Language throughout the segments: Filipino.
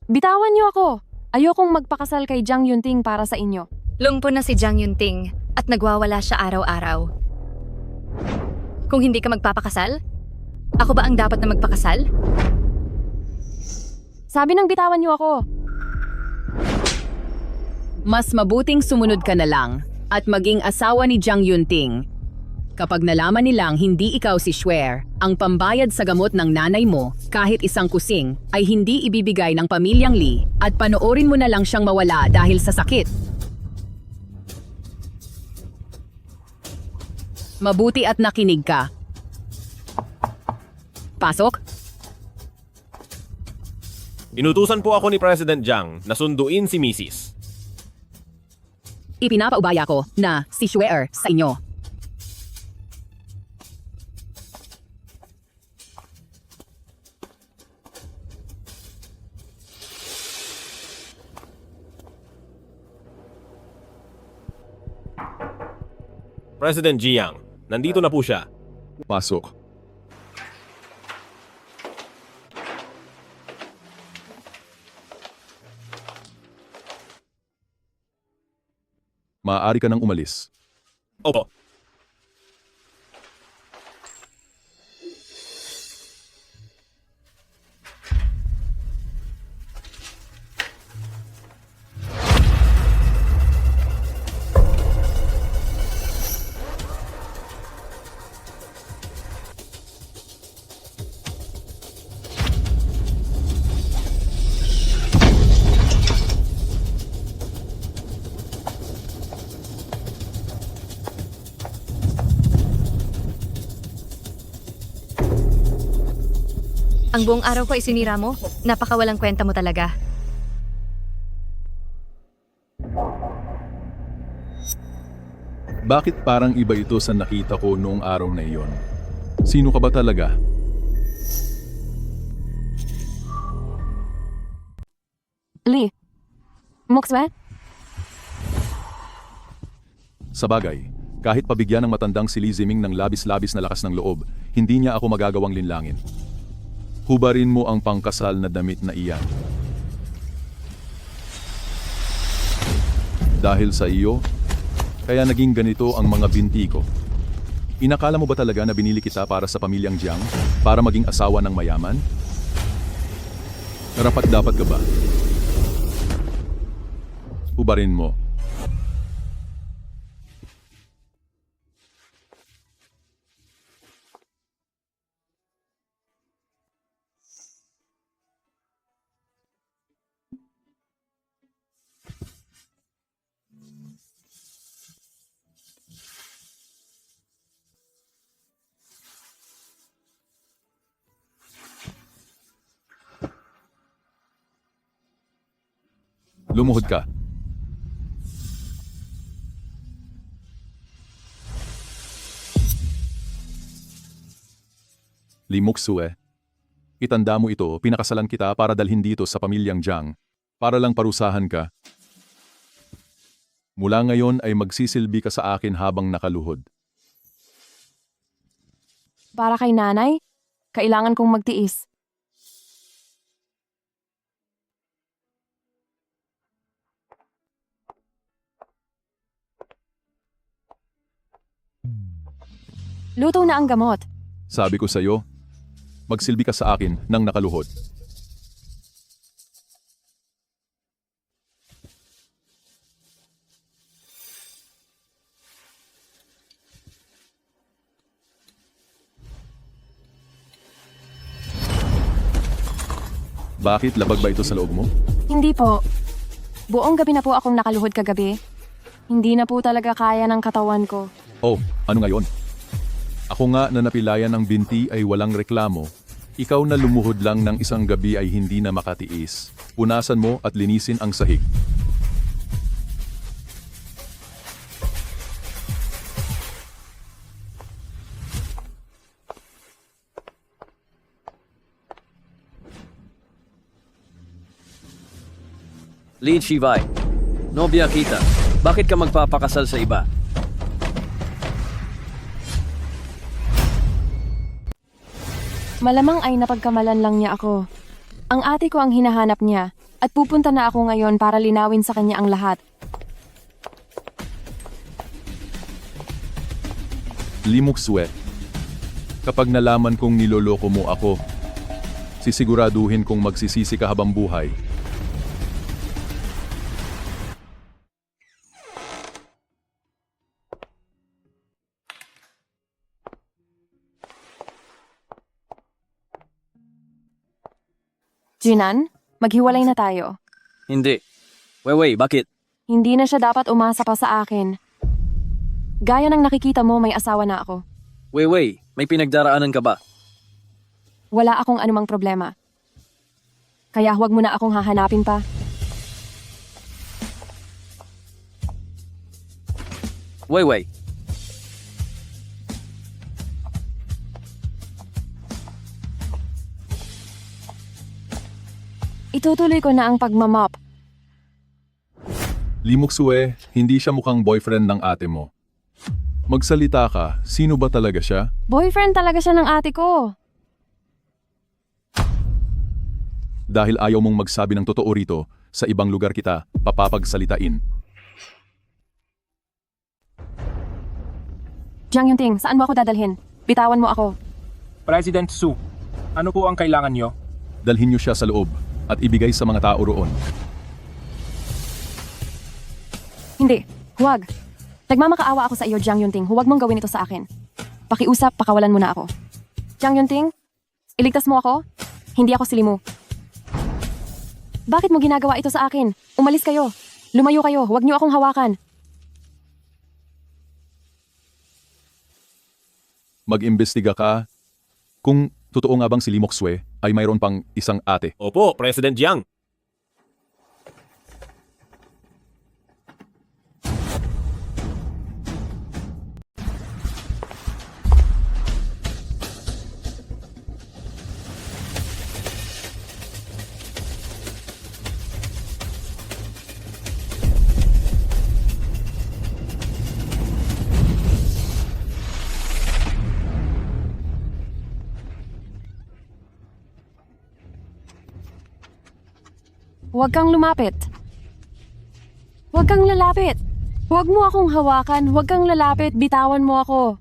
Bitawan niyo ako! Ayokong magpakasal kay Jiang Yunting para sa inyo. Lungpo na si Jiang Yunting at nagwawala siya araw-araw. Kung hindi ka magpapakasal, ako ba ang dapat na magpakasal? Sabi ng bitawan niyo ako! Mas mabuting sumunod ka na lang at maging asawa ni Jiang Yunting. Kapag nalaman nilang hindi ikaw si Xuer, ang pambayad sa gamot ng nanay mo, kahit isang kusing, ay hindi ibibigay ng pamilyang Li at panoorin mo na lang siyang mawala dahil sa sakit. Mabuti at nakinig ka. Pasok? Inutusan po ako ni President Jiang na sunduin si Mrs. Ipinapaubaya ko na si Xuer sa inyo. President Jiang, nandito na po siya. Pasok. Maaari ka nang umalis. Opo. Ang buong araw ko ay sinira mo? Napakawalang kwenta mo talaga. Bakit parang iba ito sa nakita ko noong araw na iyon? Sino ka ba talaga? Li, Muxue? Sa bagay, kahit pabigyan ng matandang si Li Ziming ng labis-labis na lakas ng loob, hindi niya ako magagawang linlangin. Hubarin mo ang pangkasal na damit na iyan. Dahil sa iyo, kaya naging ganito ang mga binti ko. Inakala mo ba talaga na binili kita para sa pamilyang Jiang? Para maging asawa ng mayaman? Karapat-dapat ka ba? Hubarin mo. Lumuhod ka. Li Muxue, itanda mo ito, pinakasalan kita para dalhin dito sa pamilyang Jiang, para lang parusahan ka. Mula ngayon ay magsisilbi ka sa akin habang nakaluhod. Para kay nanay, kailangan kong magtiis. Luto na ang gamot. Sabi ko sa'yo, magsilbi ka sa akin nang nakaluhod. Bakit? Labag ba ito sa loob mo? Hindi po. Buong gabi na po akong nakaluhod kagabi. Hindi na po talaga kaya ng katawan ko. Oh, ano ngayon? Ako nga na napilayan ng binti ay walang reklamo. Ikaw na lumuhod lang ng isang gabi ay hindi na makatiis. Punasan mo at linisin ang sahig. Lin Shivai, nobya kita. Bakit ka magpapakasal sa iba? Malamang ay napagkamalan lang niya ako. Ang ate ko ang hinahanap niya at pupunta na ako ngayon para linawin sa kanya ang lahat. Limukswe. Kapag nalaman kong niloloko mo ako, sisiguraduhin kong magsisisi ka habang buhay. Jinan, maghiwalay na tayo. Hindi. Weiwei, bakit? Hindi na siya dapat umasa pa sa akin. Gaya ng nakikita mo, may asawa na ako. Weiwei, may pinagdaraanan ka ba? Wala akong anumang problema. Kaya huwag mo na akong hahanapin pa. Weiwei, Itutuloy ko na ang pagmamop. Limukswe, hindi siya mukhang boyfriend ng ate mo. Magsalita ka, sino ba talaga siya? Boyfriend talaga siya ng ate ko. Dahil ayaw mong magsabi ng totoo rito, sa ibang lugar kita papapagsalitain. Jiang Yunting, saan mo ako dadalhin? Bitawan mo ako. President Su, ano po ang kailangan nyo? Dalhin niyo siya sa loob at ibigay sa mga tao roon. Hindi, huwag. Nagmamakaawa ako sa iyo, Jiang Yunting. Huwag mong gawin ito sa akin. Pakiusap, pakawalan mo na ako. Jiang Yunting, iligtas mo ako? Hindi ako silimu. Bakit mo ginagawa ito sa akin? Umalis kayo. Lumayo kayo. Huwag niyo akong hawakan. Mag-imbestiga ka kung totoo nga bang si Limukswe ay mayroon pang isang ate. Opo, President Jiang. Huwag kang lumapit. Huwag kang lalapit. Huwag mo akong hawakan. Huwag kang lalapit. Bitawan mo ako.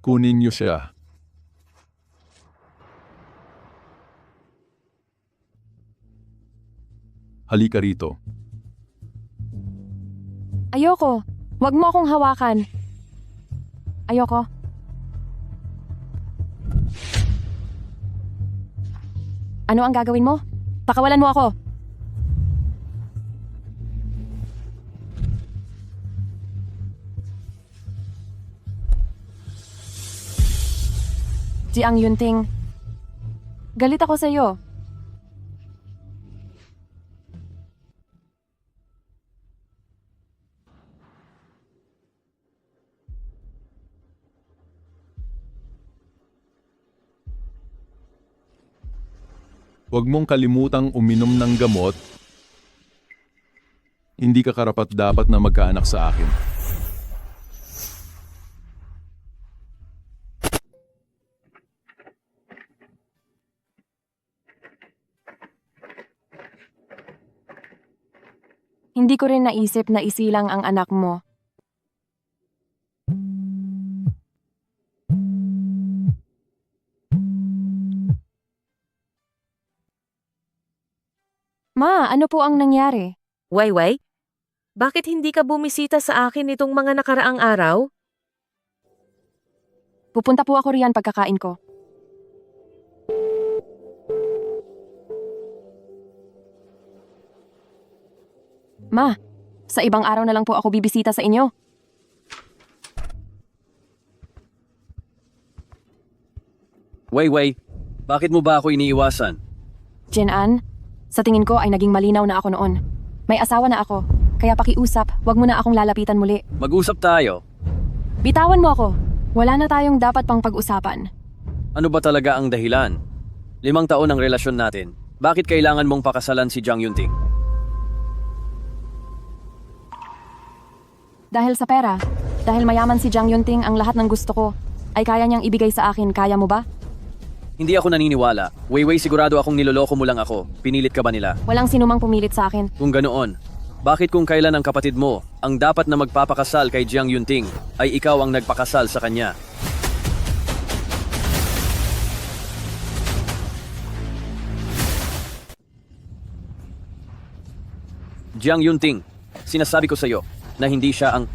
Kunin niyo siya. Halika rito. Ayoko. Huwag mo akong hawakan. Ayoko. Ano ang gagawin mo? Pakawalan mo ako. Jiang Yunting, galit ako sa iyo. Huwag mong kalimutang uminom ng gamot. Hindi ka karapat-dapat na magkaanak sa akin. Hindi ko rin naisip na isilang ang anak mo. Ma, ano po ang nangyari? Wayway, bakit hindi ka bumisita sa akin itong mga nakaraang araw? Pupunta po ako riyan pagkakain ko. Ma, sa ibang araw na lang po ako bibisita sa inyo. Weiwei, bakit mo ba ako iniiwasan? Jian, sa tingin ko ay naging malinaw na ako noon. May asawa na ako, kaya pakiusap, wag mo na akong lalapitan muli. Mag-usap tayo. Bitawan mo ako. Wala na tayong dapat pang pag-usapan. Ano ba talaga ang dahilan? 5 taon ang relasyon natin. Bakit kailangan mong pakasalan si Jiang Yunting? Dahil sa pera, dahil mayaman si Jiang Yunting, ang lahat ng gusto ko ay kaya niyang ibigay sa akin. Kaya mo ba? Hindi ako naniniwala. Weiwei, sigurado akong niloloko mo lang ako. Pinilit ka ba nila? Walang sinumang pumilit sa akin. Kung ganoon, bakit kung kailan ang kapatid mo ang dapat na magpapakasal kay Jiang Yunting ay ikaw ang nagpakasal sa kanya? Jiang Yunting, sinasabi ko sa iyo na hindi siya ang...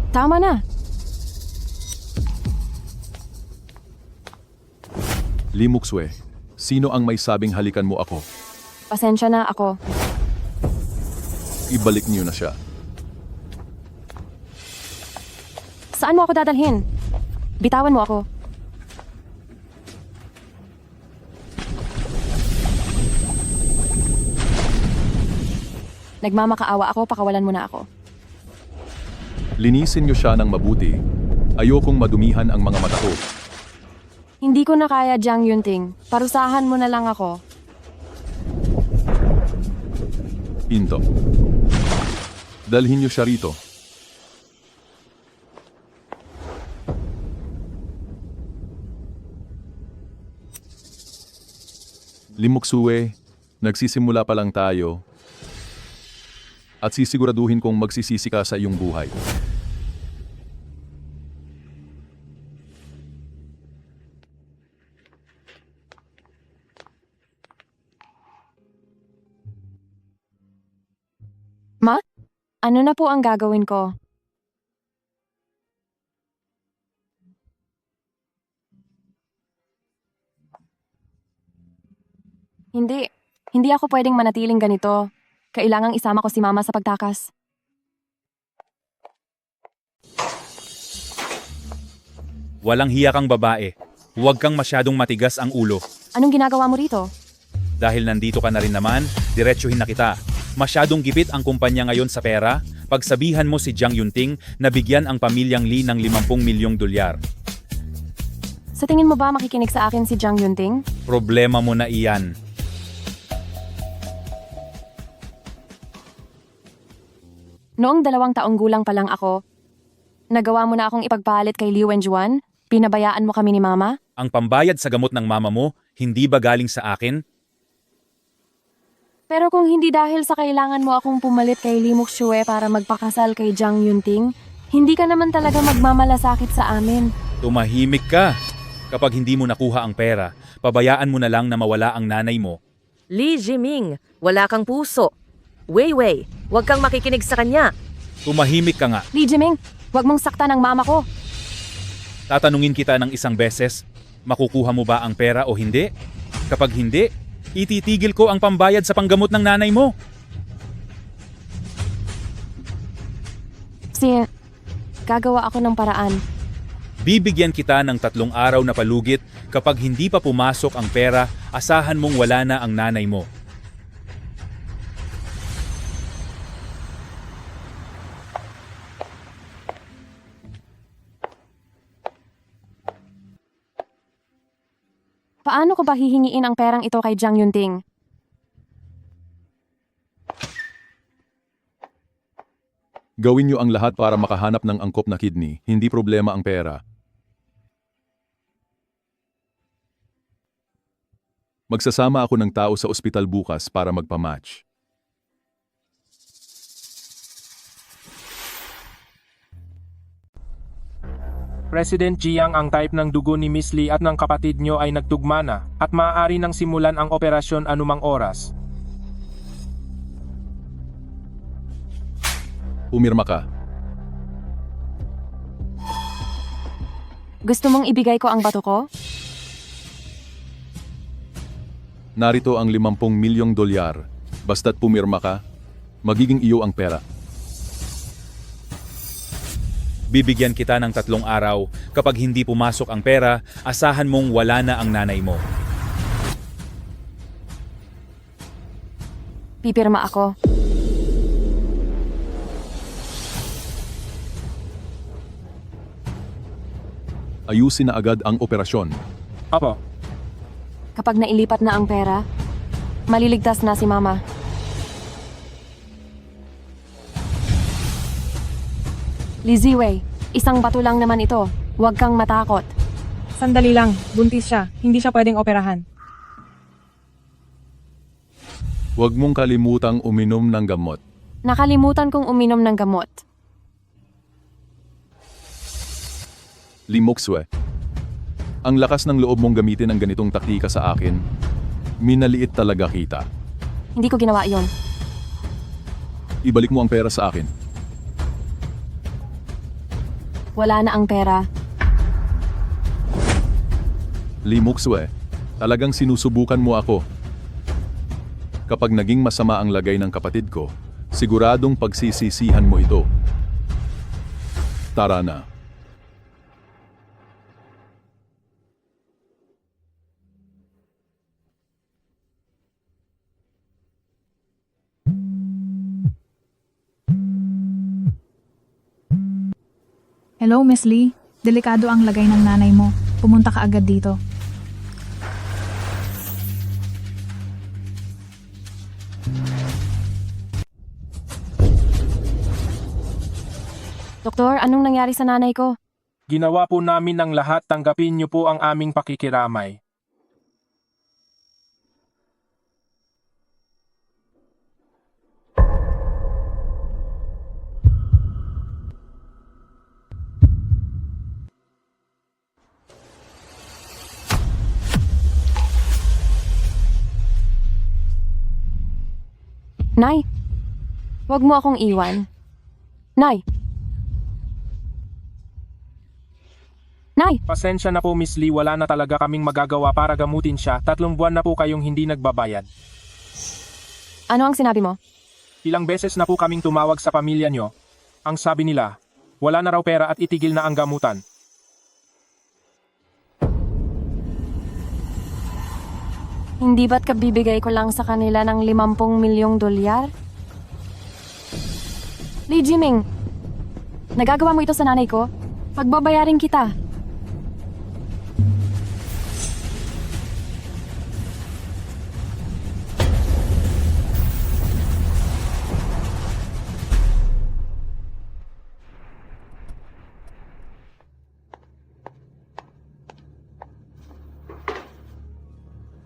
Tama na. Li Muxue, sino ang may sabing halikan mo ako? Pasensya na ako. Ibalik niyo na siya. Saan mo ako dadalhin? Bitawan mo ako. Nagmamakaawa ako, pakawalan mo na ako. Linisin niyo siya ng mabuti. Ayokong madumihan ang mga mata ko. Hindi ko na kaya, Jiang Yunting. Parusahan mo na lang ako. Pinto. Dalhin niyo siya rito. Li Muxue, nagsisimula pa lang tayo. At sisiguraduhin kong magsisisi ka sa iyong buhay. Ma? Ano na po ang gagawin ko? Hindi. Hindi ako pwedeng manatiling ganito. Kailangang isama ko si Mama sa pagtakas. Walang hiya kang babae. Huwag kang masyadong matigas ang ulo. Anong ginagawa mo rito? Dahil nandito ka na rin naman, diretsuhin na kita. Masyadong gipit ang kumpanya ngayon sa pera. Pagsabihan mo si Jiang Yunting na bigyan ang pamilyang Li ng 50 milyong dolyar. Sa tingin mo ba makikinig sa akin si Jiang Yunting? Problema mo na iyan. Noong 2 taong gulang pa lang ako, nagawa mo na akong ipagpalit kay Liu Wenjuan? Pinabayaan mo kami ni Mama? Ang pambayad sa gamot ng mama mo, hindi ba galing sa akin? Pero kung hindi dahil sa kailangan mo akong pumalit kay Li Muxue para magpakasal kay Jiang Yunting, hindi ka naman talaga magmamalasakit sa amin. Tumahimik ka. Kapag hindi mo nakuha ang pera, pabayaan mo na lang na mawala ang nanay mo. Li Jiming, wala kang puso. Weiwei, huwag kang makikinig sa kanya. Tumahimik ka nga. Li Jiming, huwag mong saktan ang mama ko. Tatanungin kita ng isang beses, makukuha mo ba ang pera o hindi? Kapag hindi, ititigil ko ang pambayad sa panggamot ng nanay mo. Gagawa ako ng paraan. Bibigyan kita ng 3 araw na palugit. Kapag hindi pa pumasok ang pera, asahan mong wala na ang nanay mo. Paano ko ba hihingiin ang perang ito kay Jiang Yunting? Gawin niyo ang lahat para makahanap ng angkop na kidney. Hindi problema ang pera. Magsasama ako ng tao sa ospital bukas para magpa-match. President Jiang, ang type ng dugo ni Miss Lee at ng kapatid nyo ay nagtugma na at maaari nang simulan ang operasyon anumang oras. Umirma ka. Gusto mong ibigay ko ang bato ko? Narito ang 50 milyong dolyar. Basta't pumirma ka, magiging iyo ang pera. Bibigyan kita ng 3 araw. Kapag hindi pumasok ang pera, asahan mong wala na ang nanay mo. Pipirma ako. Ayusin na agad ang operasyon. Opo. Kapag nailipat na ang pera, Maliligtas na si Mama. Liziwei, isang bato lang naman ito. Huwag kang matakot. Sandali lang, buntis siya. Hindi siya pwedeng operahan. Huwag mong kalimutang uminom ng gamot. Nakalimutan kong uminom ng gamot. Lee Mokswe, ang lakas ng loob mong gamitin ang ganitong taktika sa akin, minaliit talaga kita. Hindi ko ginawa iyon. Ibalik mo ang pera sa akin. Wala na ang pera. Lee Mokswe, talagang sinusubukan mo ako. Kapag naging masama ang lagay ng kapatid ko, siguradong pagsisisihan mo ito. Tara na. Hello, Miss Lee. Delikado ang lagay ng nanay mo. Pumunta ka agad dito. Doktor, anong nangyari sa nanay ko? Ginawa po namin ang lahat, tanggapin niyo po ang aming pakikiramay. Nay, huwag mo akong iwan. Nay! Nay! Pasensya na po Miss Lee, wala na talaga kaming magagawa para gamutin siya. 3 buwan na po kayong hindi nagbabayad. Ano ang sinabi mo? Ilang beses na po kaming tumawag sa pamilya nyo. Ang sabi nila, wala na raw pera at itigil na ang gamutan. Hindi ba't kabibigay ko lang sa kanila ng 50 milyong dolyar? Lee Jiming, nagagawa mo ito sa nanay ko? Pagbabayarin kita.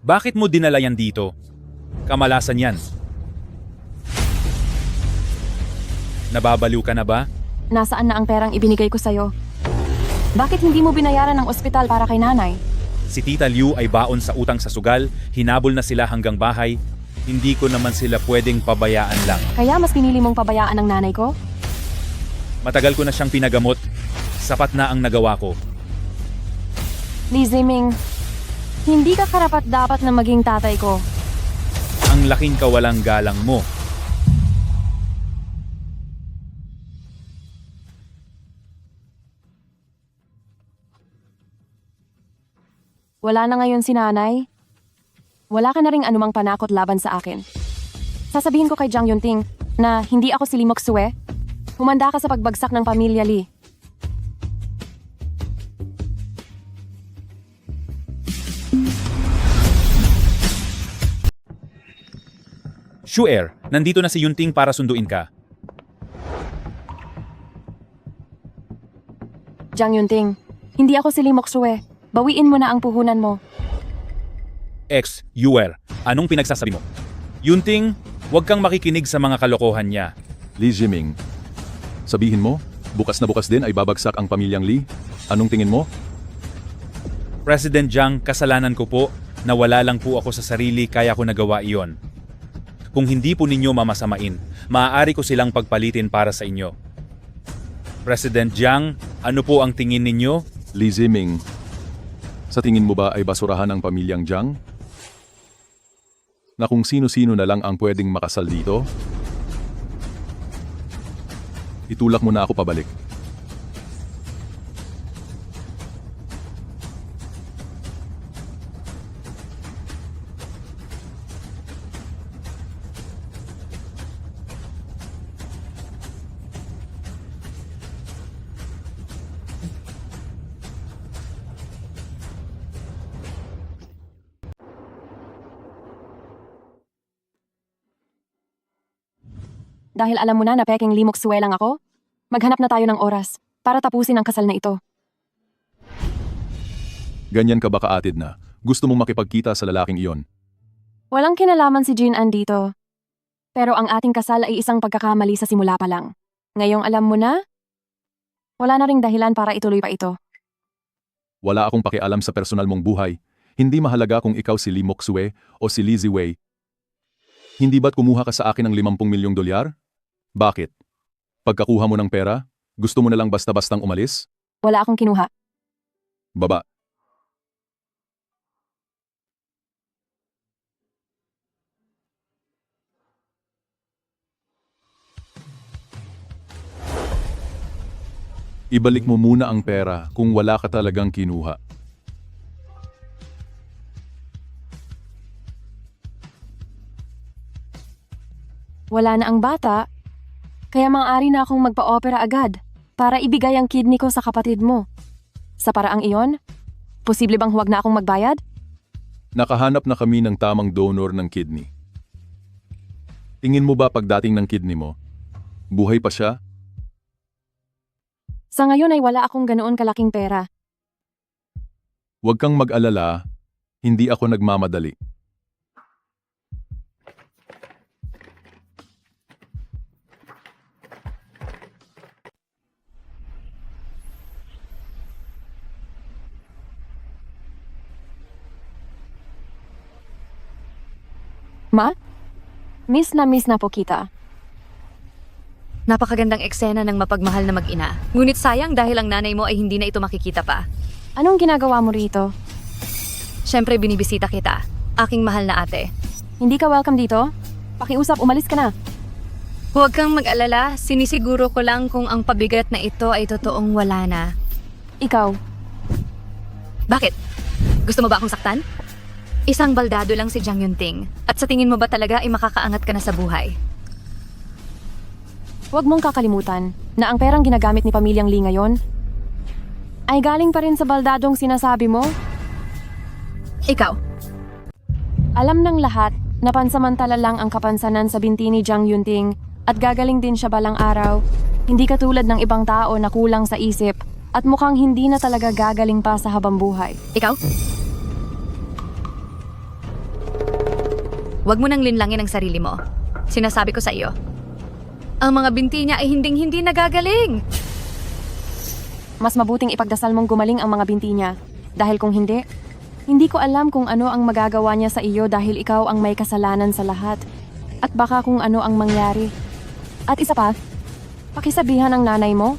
Bakit mo dinala yan dito? Kamalasan yan. Nababaliw ka na ba? Nasaan na ang perang ibinigay ko sa'yo? Bakit hindi mo binayaran ang ospital para kay nanay? Si Tita Liu ay baon sa utang sa sugal, hinabol na sila hanggang bahay. Hindi ko naman sila pwedeng pabayaan lang. Kaya mas pinili mong pabayaan ang nanay ko? Matagal ko na siyang pinagamot. Sapat na ang nagawa ko. Lee Jiming, hindi ka karapat-dapat na maging tatay ko. Ang laking kawalang galang mo. Wala na ngayon si nanay. Wala ka na ring anumang panakot laban sa akin. Sasabihin ko kay Jang Yunting na hindi ako si Lee Mokswe. Humanda ka sa pagbagsak ng pamilya Lee. Shuer, nandito na si Yunting para sunduin ka. Jang Yunting, hindi ako si Lee Mokswe. Bawiin mo na ang puhunan mo. Yuer, anong pinagsasabi mo? Yunting, huwag kang makikinig sa mga kalokohan niya. Lee Jiming, sabihin mo, bukas na bukas din ay babagsak ang pamilyang Lee? Anong tingin mo? President Jiang, kasalanan ko po. Nawala lang po ako sa sarili kaya ko nagawa iyon. Kung hindi po ninyo mamasamain, maaari ko silang pagpalitin para sa inyo. President Jiang, ano po ang tingin ninyo? Lee Jiming, sa tingin mo ba ay basurahan ang pamilyang Jiang? Na kung sino-sino na lang ang pwedeng makasal dito? Itulak mo na ako pabalik. dahil alam mo na peking limok suwe lang ako? Maghanap na tayo ng oras para tapusin ang kasal na ito. Ganyan ka ba kaatid na? Gusto mong makipagkita sa lalaking iyon? Walang kinalaman si Jin-an dito. Pero ang ating kasal ay isang pagkakamali sa simula pa lang. Ngayong alam mo na, wala na ring dahilan para ituloy pa ito. Wala akong pakialam sa personal mong buhay. Hindi mahalaga kung ikaw si Lee Moksue o si Lee Ziwei. Hindi ba't kumuha ka sa akin ng 50 milyong dolyar? Bakit? Pagkakuha mo ng pera, gusto mo na lang basta-bastang umalis? Wala akong kinuha. Baba. Ibalik mo muna ang pera kung wala ka talagang kinuha. Wala na ang bata, kaya maaari na akong magpa-opera agad para ibigay ang kidney ko sa kapatid mo. Sa paraang iyon, posible bang huwag na akong magbayad? Nakahanap na kami ng tamang donor ng kidney. Tingin mo ba pagdating ng kidney mo, buhay pa siya? Sa ngayon ay wala akong ganoon kalaking pera. Huwag kang mag-alala, hindi ako nagmamadali. Ma? Miss na po kita. Napakagandang eksena ng mapagmahal na mag-ina. Ngunit sayang dahil ang nanay mo ay hindi na ito makikita pa. Anong ginagawa mo rito? Siyempre binibisita kita, aking mahal na ate. Hindi ka welcome dito? Pakiusap, umalis ka na. Huwag kang mag-alala, sinisiguro ko lang kung ang pabigat na ito ay totoong wala na. Ikaw, Bakit? Gusto mo ba akong saktan? Isang baldado lang si Jang Yunting. At sa tingin mo ba talaga ay makakaangat ka na sa buhay? huwag mong kakalimutan na ang perang ginagamit ni Pamilyang Lee ngayon ay galing pa rin sa baldadong sinasabi mo. Ikaw, Alam ng lahat na pansamantala lang ang kapansanan sa binti ni Jang Yunting at gagaling din siya balang araw. Hindi katulad ng ibang tao na kulang sa isip at mukhang hindi na talaga gagaling pa sa habang buhay. ikaw? Huwag mo nang linlangin ang sarili mo. Sinasabi ko sa iyo. Ang mga binti niya ay hinding-hindi nagagaling. Mas mabuting ipagdasal mong gumaling ang mga binti niya. Dahil kung hindi, hindi ko alam kung ano ang magagawa niya sa iyo dahil ikaw ang may kasalanan sa lahat. At baka kung ano ang mangyari. At isa pa, pakisabihan ng nanay mo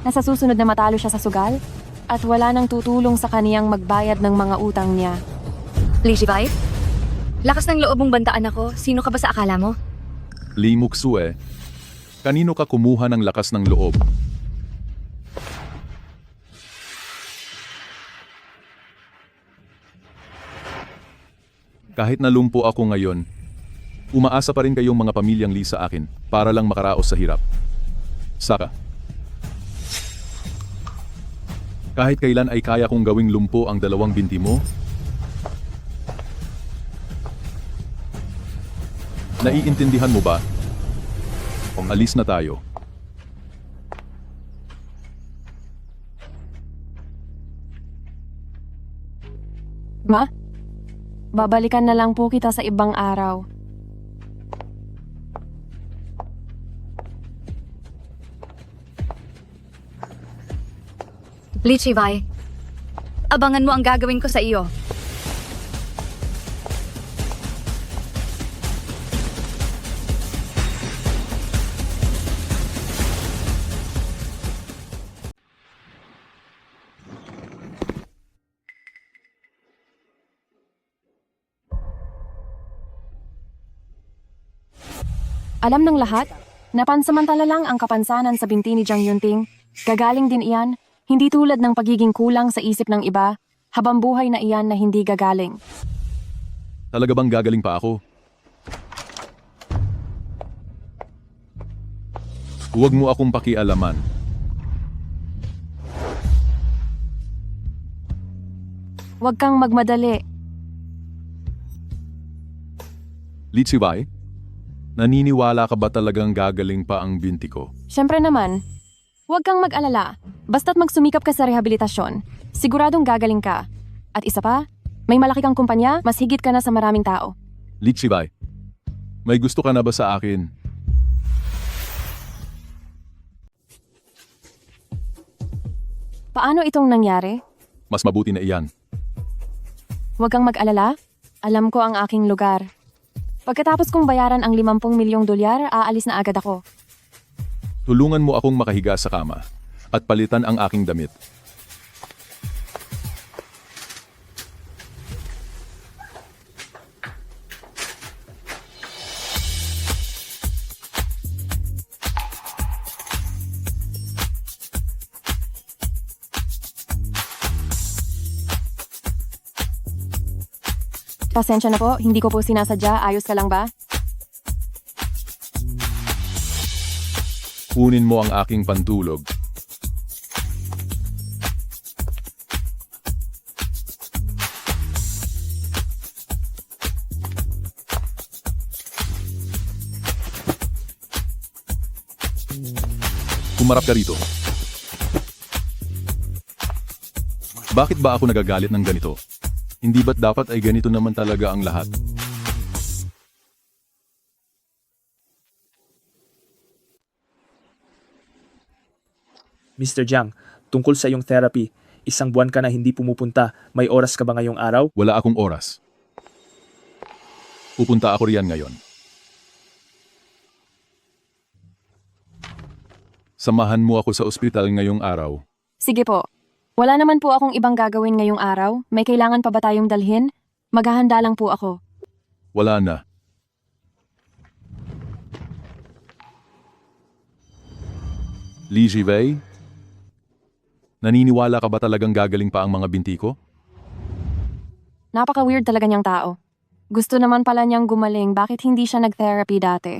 na sa susunod na matalo siya sa sugal at wala nang tutulong sa kaniyang magbayad ng mga utang niya. Lee Shivai? Lakas ng loob mong bantaan ako. Sino ka ba sa akala mo? Lee Moksue, kanino ka kumuha ng lakas ng loob? Kahit nalumpo ako ngayon, umaasa pa rin kayong mga pamilyang Lee sa akin para lang makaraos sa hirap. Saka, kahit kailan ay kaya kong gawing lumpo ang dalawang binti mo, naiintindihan mo ba? Alis na tayo. Ma, babalikan na lang po kita sa ibang araw. Lee Shivai, abangan mo ang gagawin ko sa iyo. Alam ng lahat na pansamantala lang ang kapansanan sa binti ni Jang Yunting. Gagaling din iyan, hindi tulad ng pagiging kulang sa isip ng iba, habang buhay na iyan na hindi gagaling. Talaga bang gagaling pa ako? Huwag mo akong pakialaman. Huwag kang magmadali. Lee Chibai, Naniniwala ka ba talagang gagaling pa ang binti ko? Siyempre naman, huwag kang mag-alala. Basta't magsumikap ka sa rehabilitasyon, siguradong gagaling ka. At isa pa, may malaki kang kumpanya, mas higit ka na sa maraming tao. Lichibay, may gusto ka na ba sa akin? Paano itong nangyari? Mas mabuti na iyan. Huwag kang mag-alala. Alam ko ang aking lugar. Pagkatapos kong bayaran ang 50 milyong dolyar, aalis na agad ako. Tulungan mo akong makahiga sa kama at palitan ang aking damit. Pasensya na po, hindi ko po sinasadya. Ayos ka lang ba? Kunin mo ang aking pantulog. Humarap ka rito. Bakit ba ako nagagalit ng ganito? Hindi ba't dapat ay ganito naman talaga ang lahat? Mr. Jiang, tungkol sa iyong therapy, isang buwan ka na hindi pumupunta, may oras ka ba ngayong araw? Wala akong oras. Pupunta ako riyan ngayon. Samahan mo ako sa ospital ngayong araw. Sige po. Wala naman po akong ibang gagawin ngayong araw. May kailangan pa ba tayong dalhin? Maghahanda lang po ako. Wala na. Li Jivei? Naniniwala ka ba talagang gagaling pa ang mga binti ko? Napaka-weird talaga niyang tao. Gusto naman pala niyang gumaling, bakit hindi siya nag-therapy dati?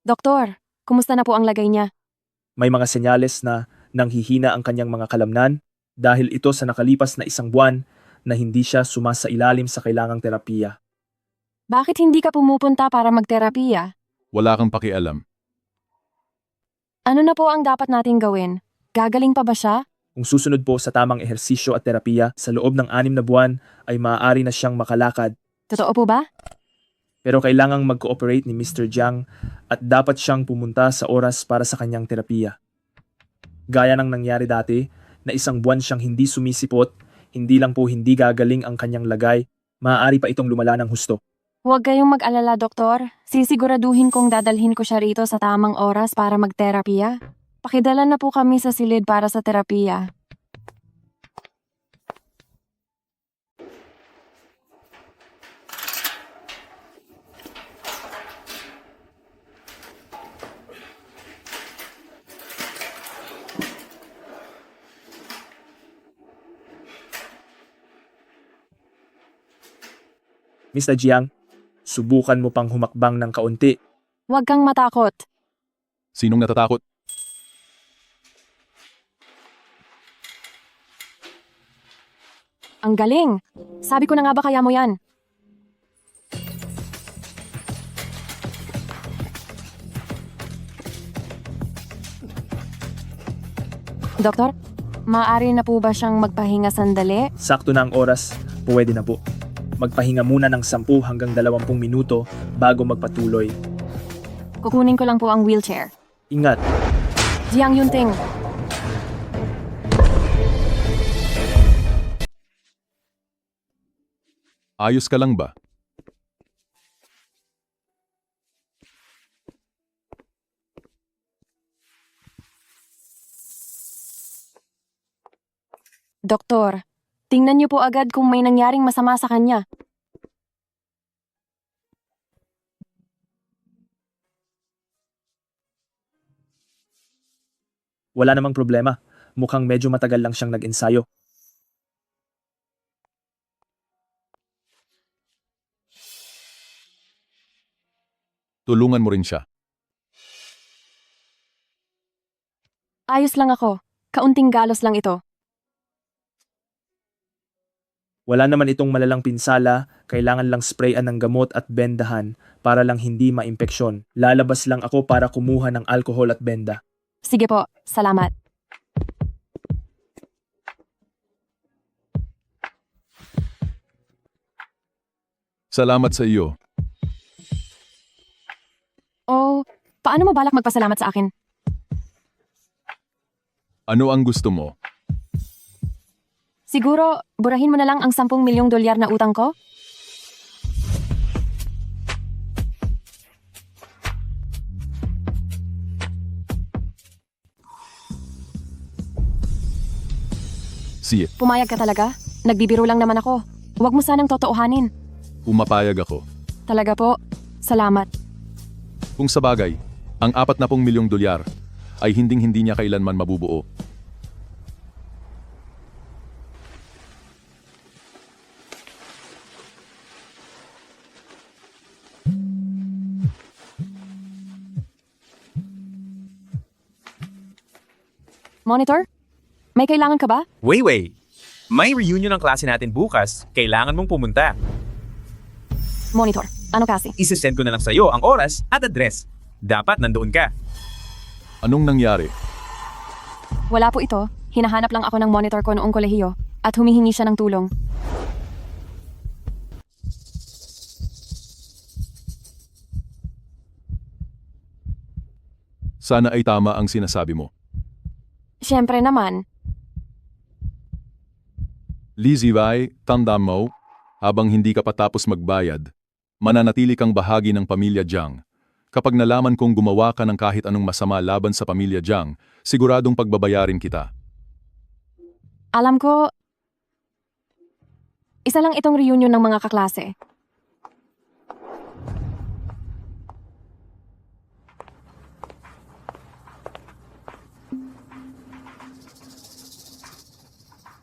Doktor, kumusta na po ang lagay niya? May mga senyales na nanghihina ang kanyang mga kalamnan dahil ito sa nakalipas na isang buwan na hindi siya sumasailalim sa kailangang terapiya. Bakit hindi ka pumupunta para magterapiya? Wala kang pakialam. Ano na po ang dapat nating gawin? Gagaling pa ba siya? Kung susunod po sa tamang ehersisyo at terapiya, sa loob ng 6 na buwan ay maaari na siyang makalakad. Totoo po ba? Pero kailangang mag-cooperate ni Mr. Jiang at dapat siyang pumunta sa oras para sa kanyang terapiya. Gaya ng nangyari dati na isang buwan siyang hindi sumisipot, hindi lang po hindi gagaling ang kanyang lagay, maaari pa itong lumala ng husto. Huwag kayong mag-alala, doktor. Sisiguraduhin kong dadalhin ko siya rito sa tamang oras para magterapiya. Pakidala na po kami sa silid para sa terapiya. Mr. Jiang, subukan mo pang humakbang ng kaunti. Huwag kang matakot. Sinong natatakot? Ang galing. Sabi ko na nga ba kaya mo yan? Doktor, maaari na po ba siyang magpahinga sandali? Sakto na ang oras, pwede na po. Magpahinga muna ng 10 hanggang 20 minuto bago magpatuloy. Kukunin ko lang po ang wheelchair. Ingat! Jiang Yunting. Ayos ka lang ba? Doktor, tingnan niyo po agad kung may nangyaring masama sa kanya. Wala namang problema. Mukhang medyo matagal lang siyang nag-ensayo. Tulungan mo rin siya. Ayos lang ako. Kaunting galos lang ito. Wala naman itong malalang pinsala, kailangan lang sprayan ng gamot at bendahan para lang hindi maimpeksyon. Lalabas lang ako para kumuha ng alkohol at benda. Sige po, salamat. Salamat sa iyo. Oh, paano mo balak magpasalamat sa akin? Ano ang gusto mo? Siguro, burahin mo na lang ang 10 milyong dolyar na utang ko? Sige, Pumayag ka talaga? Nagbibiro lang naman ako. Huwag mo sanang totoohanin. umapayag ako. Talaga po, salamat. Kung sa bagay, ang 40 milyong dolyar ay hinding-hindi niya kailanman mabubuo. Monitor? May kailangan ka ba? Wei, may reunion ng klase natin bukas. Kailangan mong pumunta. Monitor, ano kasi? Isesend ko na lang sa'yo ang oras at address. Dapat nandoon ka. Anong nangyari? Wala po ito. Hinahanap lang ako ng monitor ko noong kolehiyo at humihingi siya ng tulong. Sana ay tama ang sinasabi mo. Siyempre naman, Lizzie Vai, tandaan mo, habang hindi ka patapos magbayad, mananatili kang bahagi ng pamilya Jiang. Kapag nalaman kong gumawa ka ng kahit anong masama laban sa pamilya Jiang, siguradong pagbabayarin kita. alam ko, isa lang itong reunion ng mga kaklase.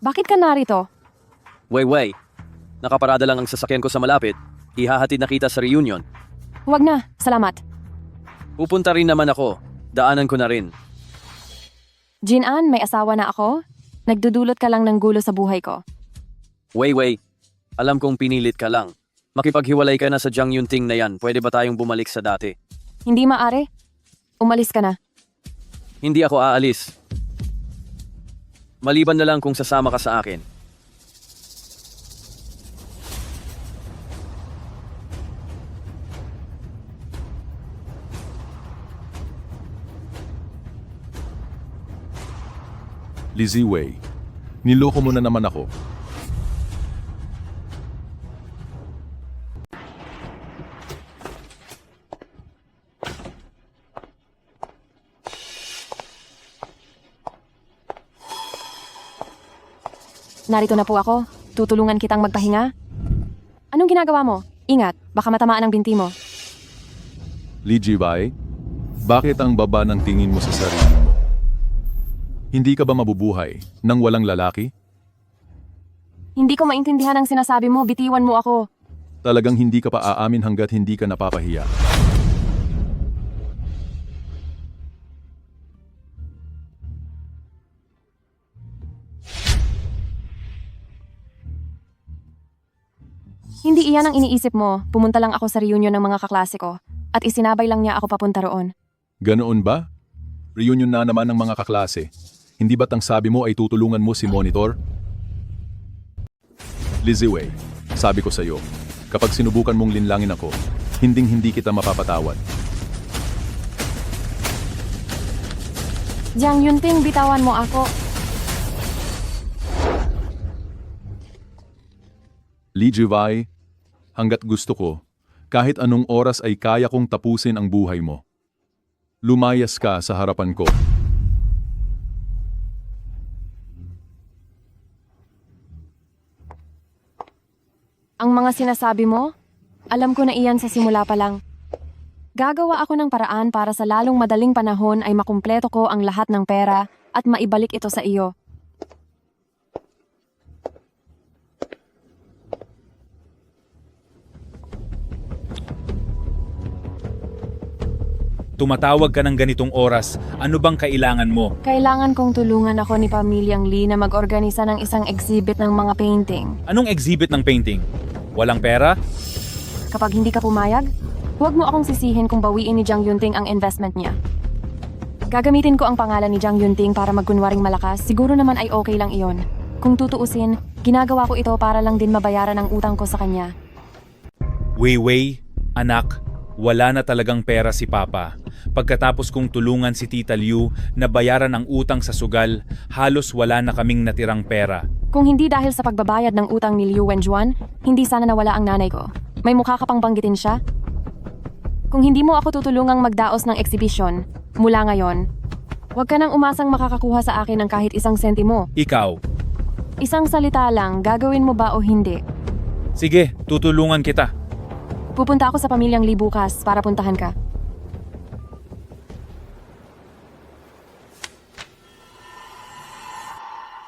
Bakit ka narito? Wei, nakaparada lang ang sasakyan ko sa malapit. Ihahatid na kita sa reunion. Huwag na, salamat. Pupunta rin naman ako. Daanan ko na rin. Jin-an, may asawa na ako? Nagdudulot ka lang ng gulo sa buhay ko. Wei, alam kong pinilit ka lang. Makipaghiwalay ka na sa Jiang Yunting na yan. Pwede ba tayong bumalik sa dati? Hindi maaari. Umalis ka na. Hindi ako aalis. Maliban na lang kung sasama ka sa akin. Lizzie Wei, niloko mo na naman ako. Narito na po ako. Tutulungan kitang magpahinga. Anong ginagawa mo? Ingat, baka matamaan ang binti mo. Lizzie Wei, bakit ang baba ng tingin mo sa sarili mo? Hindi ka ba mabubuhay nang walang lalaki? Hindi ko maintindihan ang sinasabi mo, bitiwan mo ako. Talagang hindi ka pa aamin hanggat hindi ka napapahiya. Hindi iyan ang iniisip mo. Pumunta lang ako sa reunion ng mga kaklase ko at isinabay lang niya ako papunta roon. Ganoon ba? Reunion na naman ng mga kaklase. Hindi ba't ang sabi mo ay tutulungan mo si Monitor? Lizzie Wei, sabi ko sa iyo, kapag sinubukan mong linlangin ako, hinding-hindi kita mapapatawad. Jiang Yunting, bitawan mo ako. Lizzie Wei, hanggat gusto ko, kahit anong oras ay kaya kong tapusin ang buhay mo. Lumayas ka sa harapan ko. Ang mga sinasabi mo, alam ko na iyan sa simula pa lang. Gagawa ako ng paraan para sa lalong madaling panahon ay makumpleto ko ang lahat ng pera at maibalik ito sa iyo. Tumatawag ka ng ganitong oras. Ano bang kailangan mo? Kailangan kong tulungan ako ni Pamilyang Lee na mag-organisa ng isang exhibit ng mga painting. Anong exhibit ng painting? Walang pera? Kapag hindi ka pumayag, huwag mo akong sisihin kung bawiin ni Jiang Yunting ang investment niya. Gagamitin ko ang pangalan ni Jiang Yunting para magkunwaring malakas, siguro naman ay okay lang iyon. Kung tutuusin, ginagawa ko ito para lang din mabayaran ang utang ko sa kanya. Weiwei, anak, wala na talagang pera si Papa. Pagkatapos kong tulungan si Tita Liu na bayaran ang utang sa sugal, halos wala na kaming natirang pera. Kung hindi dahil sa pagbabayad ng utang ni Liu Wenjuan, hindi sana nawala ang nanay ko. May mukha ka pang banggitin siya? Kung hindi mo ako tutulungang magdaos ng eksibisyon, mula ngayon, huwag ka nang umasang makakakuha sa akin ng kahit isang sentimo. Ikaw. Isang salita lang, gagawin mo ba o hindi? Sige, tutulungan kita. Pupunta ako sa Pamilyang Lee bukas para puntahan ka.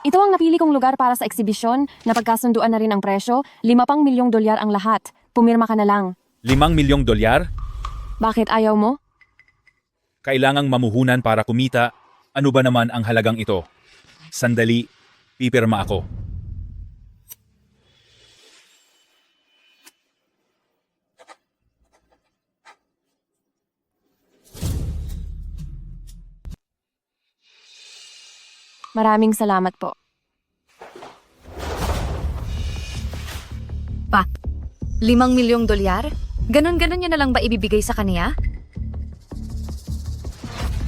Ito ang napili kong lugar para sa eksibisyon, napagkasunduan na rin ang presyo, $5 milyong ang lahat. Pumirma ka na lang. $5 milyong? Bakit ayaw mo? Kailangang mamuhunan para kumita. Ano ba naman ang halagang ito? Sandali, pipirma ako. Maraming salamat po. Pa, $5 milyong? Ganon-ganon niya na lang ba ibibigay sa kanya?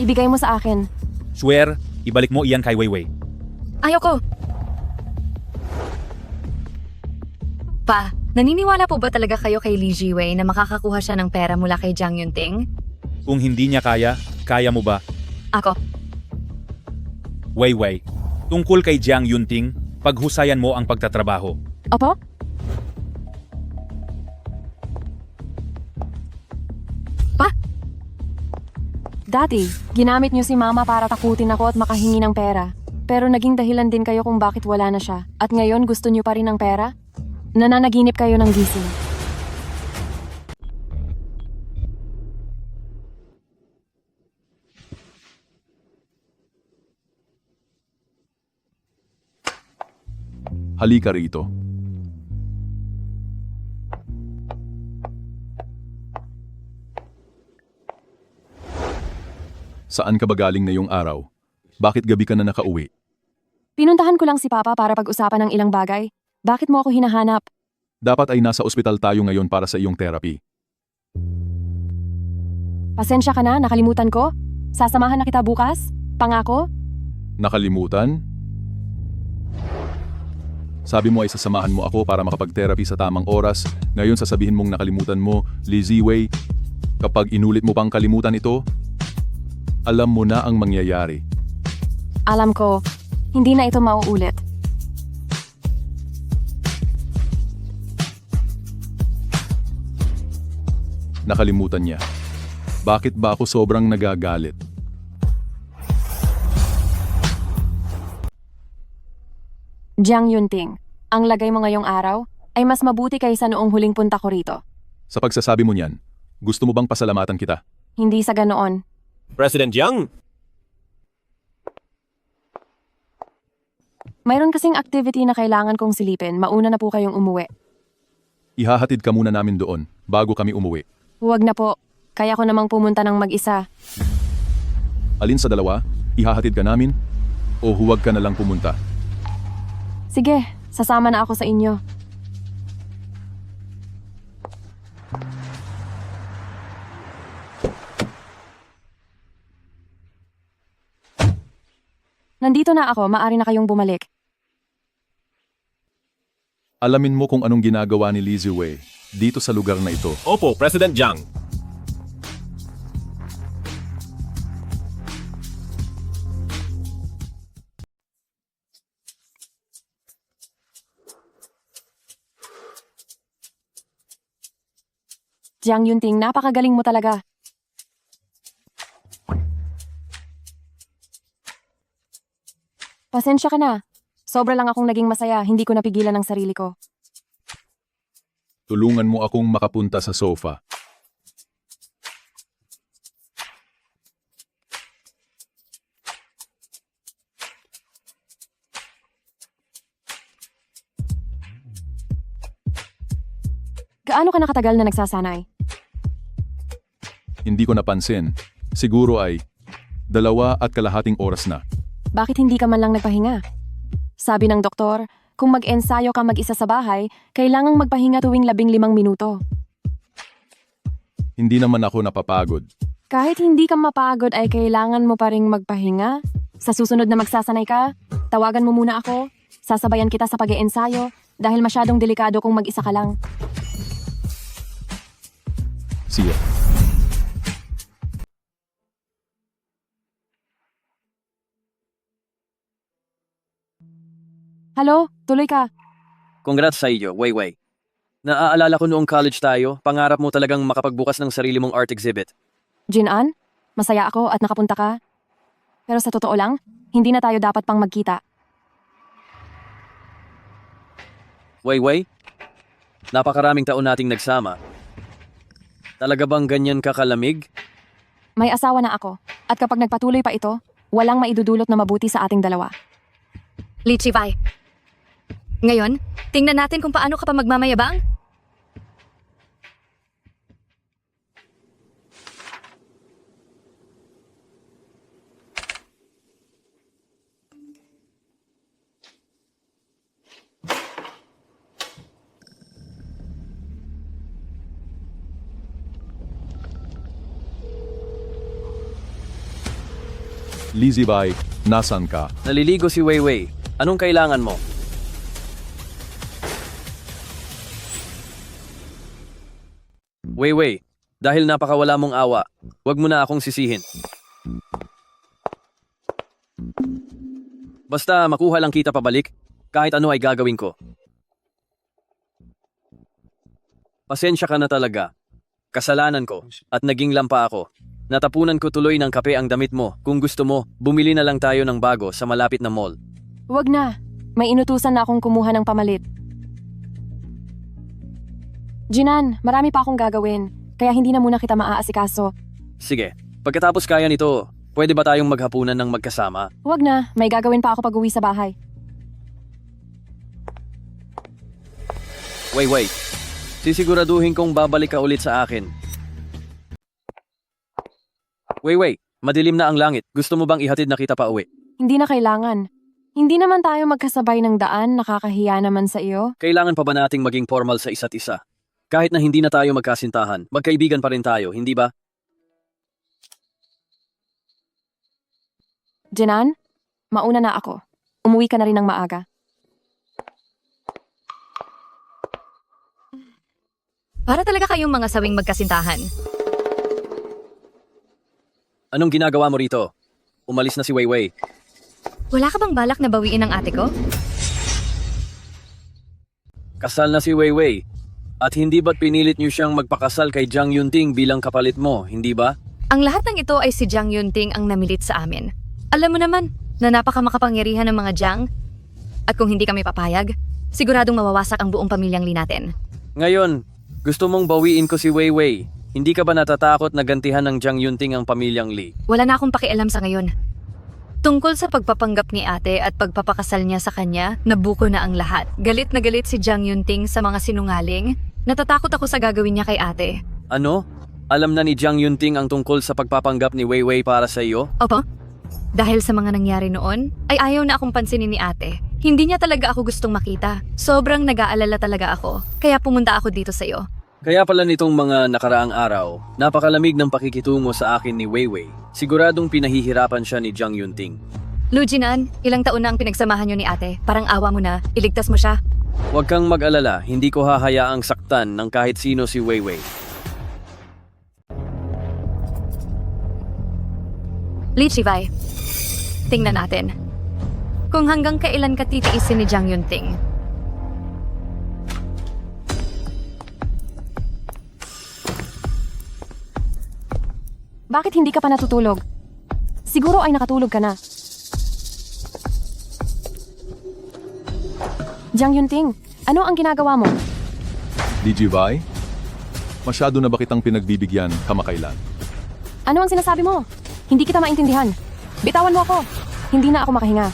Ibigay mo sa akin. Swear, ibalik mo iyan kay Weiwei. Ayoko. Pa, naniniwala po ba talaga kayo kay Li Jiwei na makakakuha siya ng pera mula kay Jiang Yunting? Kung hindi niya kaya, kaya mo ba? Ako. Weiwei, tungkol kay Jiang Yunting, paghusayan mo ang pagtatrabaho. Opo? Pa? Dati, ginamit niyo si Mama para takutin ako at makahingi ng pera. Pero naging dahilan din kayo kung bakit wala na siya. At ngayon gusto niyo pa rin ng pera? Nananaginip kayo ng gising. Halika rito. Saan ka ba galing ngayong araw? Bakit gabi ka na nakauwi? Pinuntahan ko lang si Papa para pag-usapan ng ilang bagay. Bakit mo ako hinahanap? Dapat ay nasa ospital tayo ngayon para sa iyong therapy. Pasensya ka na, nakalimutan ko. Sasamahan na kita bukas? Pangako? Nakalimutan? Sabi mo ay sasamahan mo ako para makapag-therapy sa tamang oras. Ngayon sasabihin mong nakalimutan mo, Li Ziwei. Kapag inulit mo pang kalimutan ito, alam mo na ang mangyayari. Alam ko, hindi na ito mauulit. Nakalimutan niya. Bakit ba ako sobrang nagagalit? Jiang Yunting, ang lagay mo ngayong araw ay mas mabuti kaysa noong huling punta ko rito. Sa pagsasabi mo niyan, gusto mo bang pasalamatan kita? Hindi sa ganoon. President Jiang, Mayroon kasing activity na kailangan kong silipin. Mauna na po kayong umuwi. Ihahatid ka muna namin doon bago kami umuwi. Huwag na po. Kaya ko namang pumunta ng mag-isa. Alin sa dalawa? Ihahatid ka namin? O huwag ka na lang pumunta? Sige, sasama na ako sa inyo. Nandito na ako, maaari na kayong bumalik. Alamin mo kung anong ginagawa ni Li Ziwei dito sa lugar na ito. Opo, President Jiang. Jiang Yunting, napakagaling mo talaga. Pasensya ka na. Sobra lang akong naging masaya, hindi ko napigilan ang sarili ko. Tulungan mo akong makapunta sa sofa. Gaano ka nakatagal na nagsasanay? Hindi ko napansin. Siguro ay 2.5 oras na. Bakit hindi ka man lang nagpahinga? Sabi ng doktor, kung mag-ensayo ka mag-isa sa bahay, kailangang magpahinga tuwing 15 minuto. Hindi naman ako napapagod. Kahit hindi ka mapagod ay kailangan mo pa ring magpahinga. Sa susunod na magsasanay ka, tawagan mo muna ako. Sasabayan kita sa pag-iensayo dahil masyadong delikado kung mag-isa ka lang. Sige. Halo, tuloy ka. Congrats sa iyo, Weiwei. Naaalala ko noong college tayo, pangarap mo talagang makapagbukas ng sarili mong art exhibit. Jinan, masaya ako at nakapunta ka. Pero sa totoo lang, hindi na tayo dapat pang magkita. Weiwei, napakaraming taon nating nagsama. Talaga bang ganyan ka kalamig? May asawa na ako, at kapag nagpatuloy pa ito, walang maidudulot na mabuti sa ating dalawa. Li Chivay. Ngayon, tingnan natin kung paano ka pa magmamayabang. Lizzie Bai, nasan ka? Naliligo si Weiwei. Anong kailangan mo? Weiwei, dahil napakawala mong awa, wag mo na akong sisihin. Basta makuha lang kita pabalik, kahit ano ay gagawin ko. Pasensya ka na talaga. Kasalanan ko, at naging lampa ako. Natapunan ko tuloy ng kape ang damit mo. Kung gusto mo, bumili na lang tayo ng bago sa malapit na mall. Wag na. May inutusan na akong kumuha ng pamalit. Jinan, marami pa akong gagawin. Kaya hindi na muna kita maaasikaso. Sige, pagkatapos kaya nito, pwede ba tayong maghapunan ng magkasama? Wag na. May gagawin pa ako pag-uwi sa bahay. Wait. Sisiguraduhin kong babalik ka ulit sa akin. Wait. Madilim na ang langit. Gusto mo bang ihatid na kita pa uwi? Hindi na kailangan. Hindi naman tayo magkasabay ng daan, nakakahiya naman sa iyo. Kailangan pa ba nating maging formal sa isa't isa? Kahit na hindi na tayo magkasintahan, magkaibigan pa rin tayo, hindi ba? Jinan, mauna na ako. Umuwi ka na rin ng maaga. Para talaga kayong mga sawing magkasintahan. Anong ginagawa mo rito? Umalis na si Weiwei. Wala ka bang balak na bawiin ang ate ko? Kasal na si Weiwei. At hindi ba't pinilit niyo siyang magpakasal kay Jiang Yunting bilang kapalit mo, hindi ba? Ang lahat ng ito ay si Jiang Yunting ang namilit sa amin. Alam mo naman na napakamakapangyarihan ng mga Jiang. At kung hindi kami papayag, siguradong mawawasak ang buong pamilyang Li natin. Ngayon, gusto mong bawiin ko si Weiwei. Hindi ka ba natatakot na gantihan ng Jiang Yunting ang pamilyang Li? Wala na akong pakialam sa ngayon. Tungkol sa pagpapanggap ni ate at pagpapakasal niya sa kanya, nabuko na ang lahat. Galit na galit si Jiang Yunting sa mga sinungaling. Natatakot ako sa gagawin niya kay ate. Ano? Alam na ni Jiang Yunting ang tungkol sa pagpapanggap ni Weiwei para sa iyo? Opo. Dahil sa mga nangyari noon, ay ayaw na akong pansinin ni ate. Hindi niya talaga ako gustong makita. Sobrang nag-aalala talaga ako. Kaya pumunta ako dito sa iyo. Kaya pala nitong mga nakaraang araw, napakalamig ng pakikitungo sa akin ni Weiwei. Siguradong pinahihirapan siya ni Jiang Yunting. Lu Jinan, ilang taon na ang pinagsamahan niyo ni ate. Parang awa mo na, iligtas mo siya. Huwag kang mag-alala, hindi ko hahayaang saktan ng kahit sino si Weiwei. Li Chivay, tingnan natin. Kung hanggang kailan ka titiisin ni Jiang Yunting. Bakit hindi ka pa natutulog? Siguro ay nakatulog ka na. Jiang Yunting, ano ang ginagawa mo? Lizzie Bai? Masyado na ba kitang pinagbibigyan kamakailan? Ano ang sinasabi mo? Hindi kita maintindihan. Bitawan mo ako. Hindi na ako makahinga.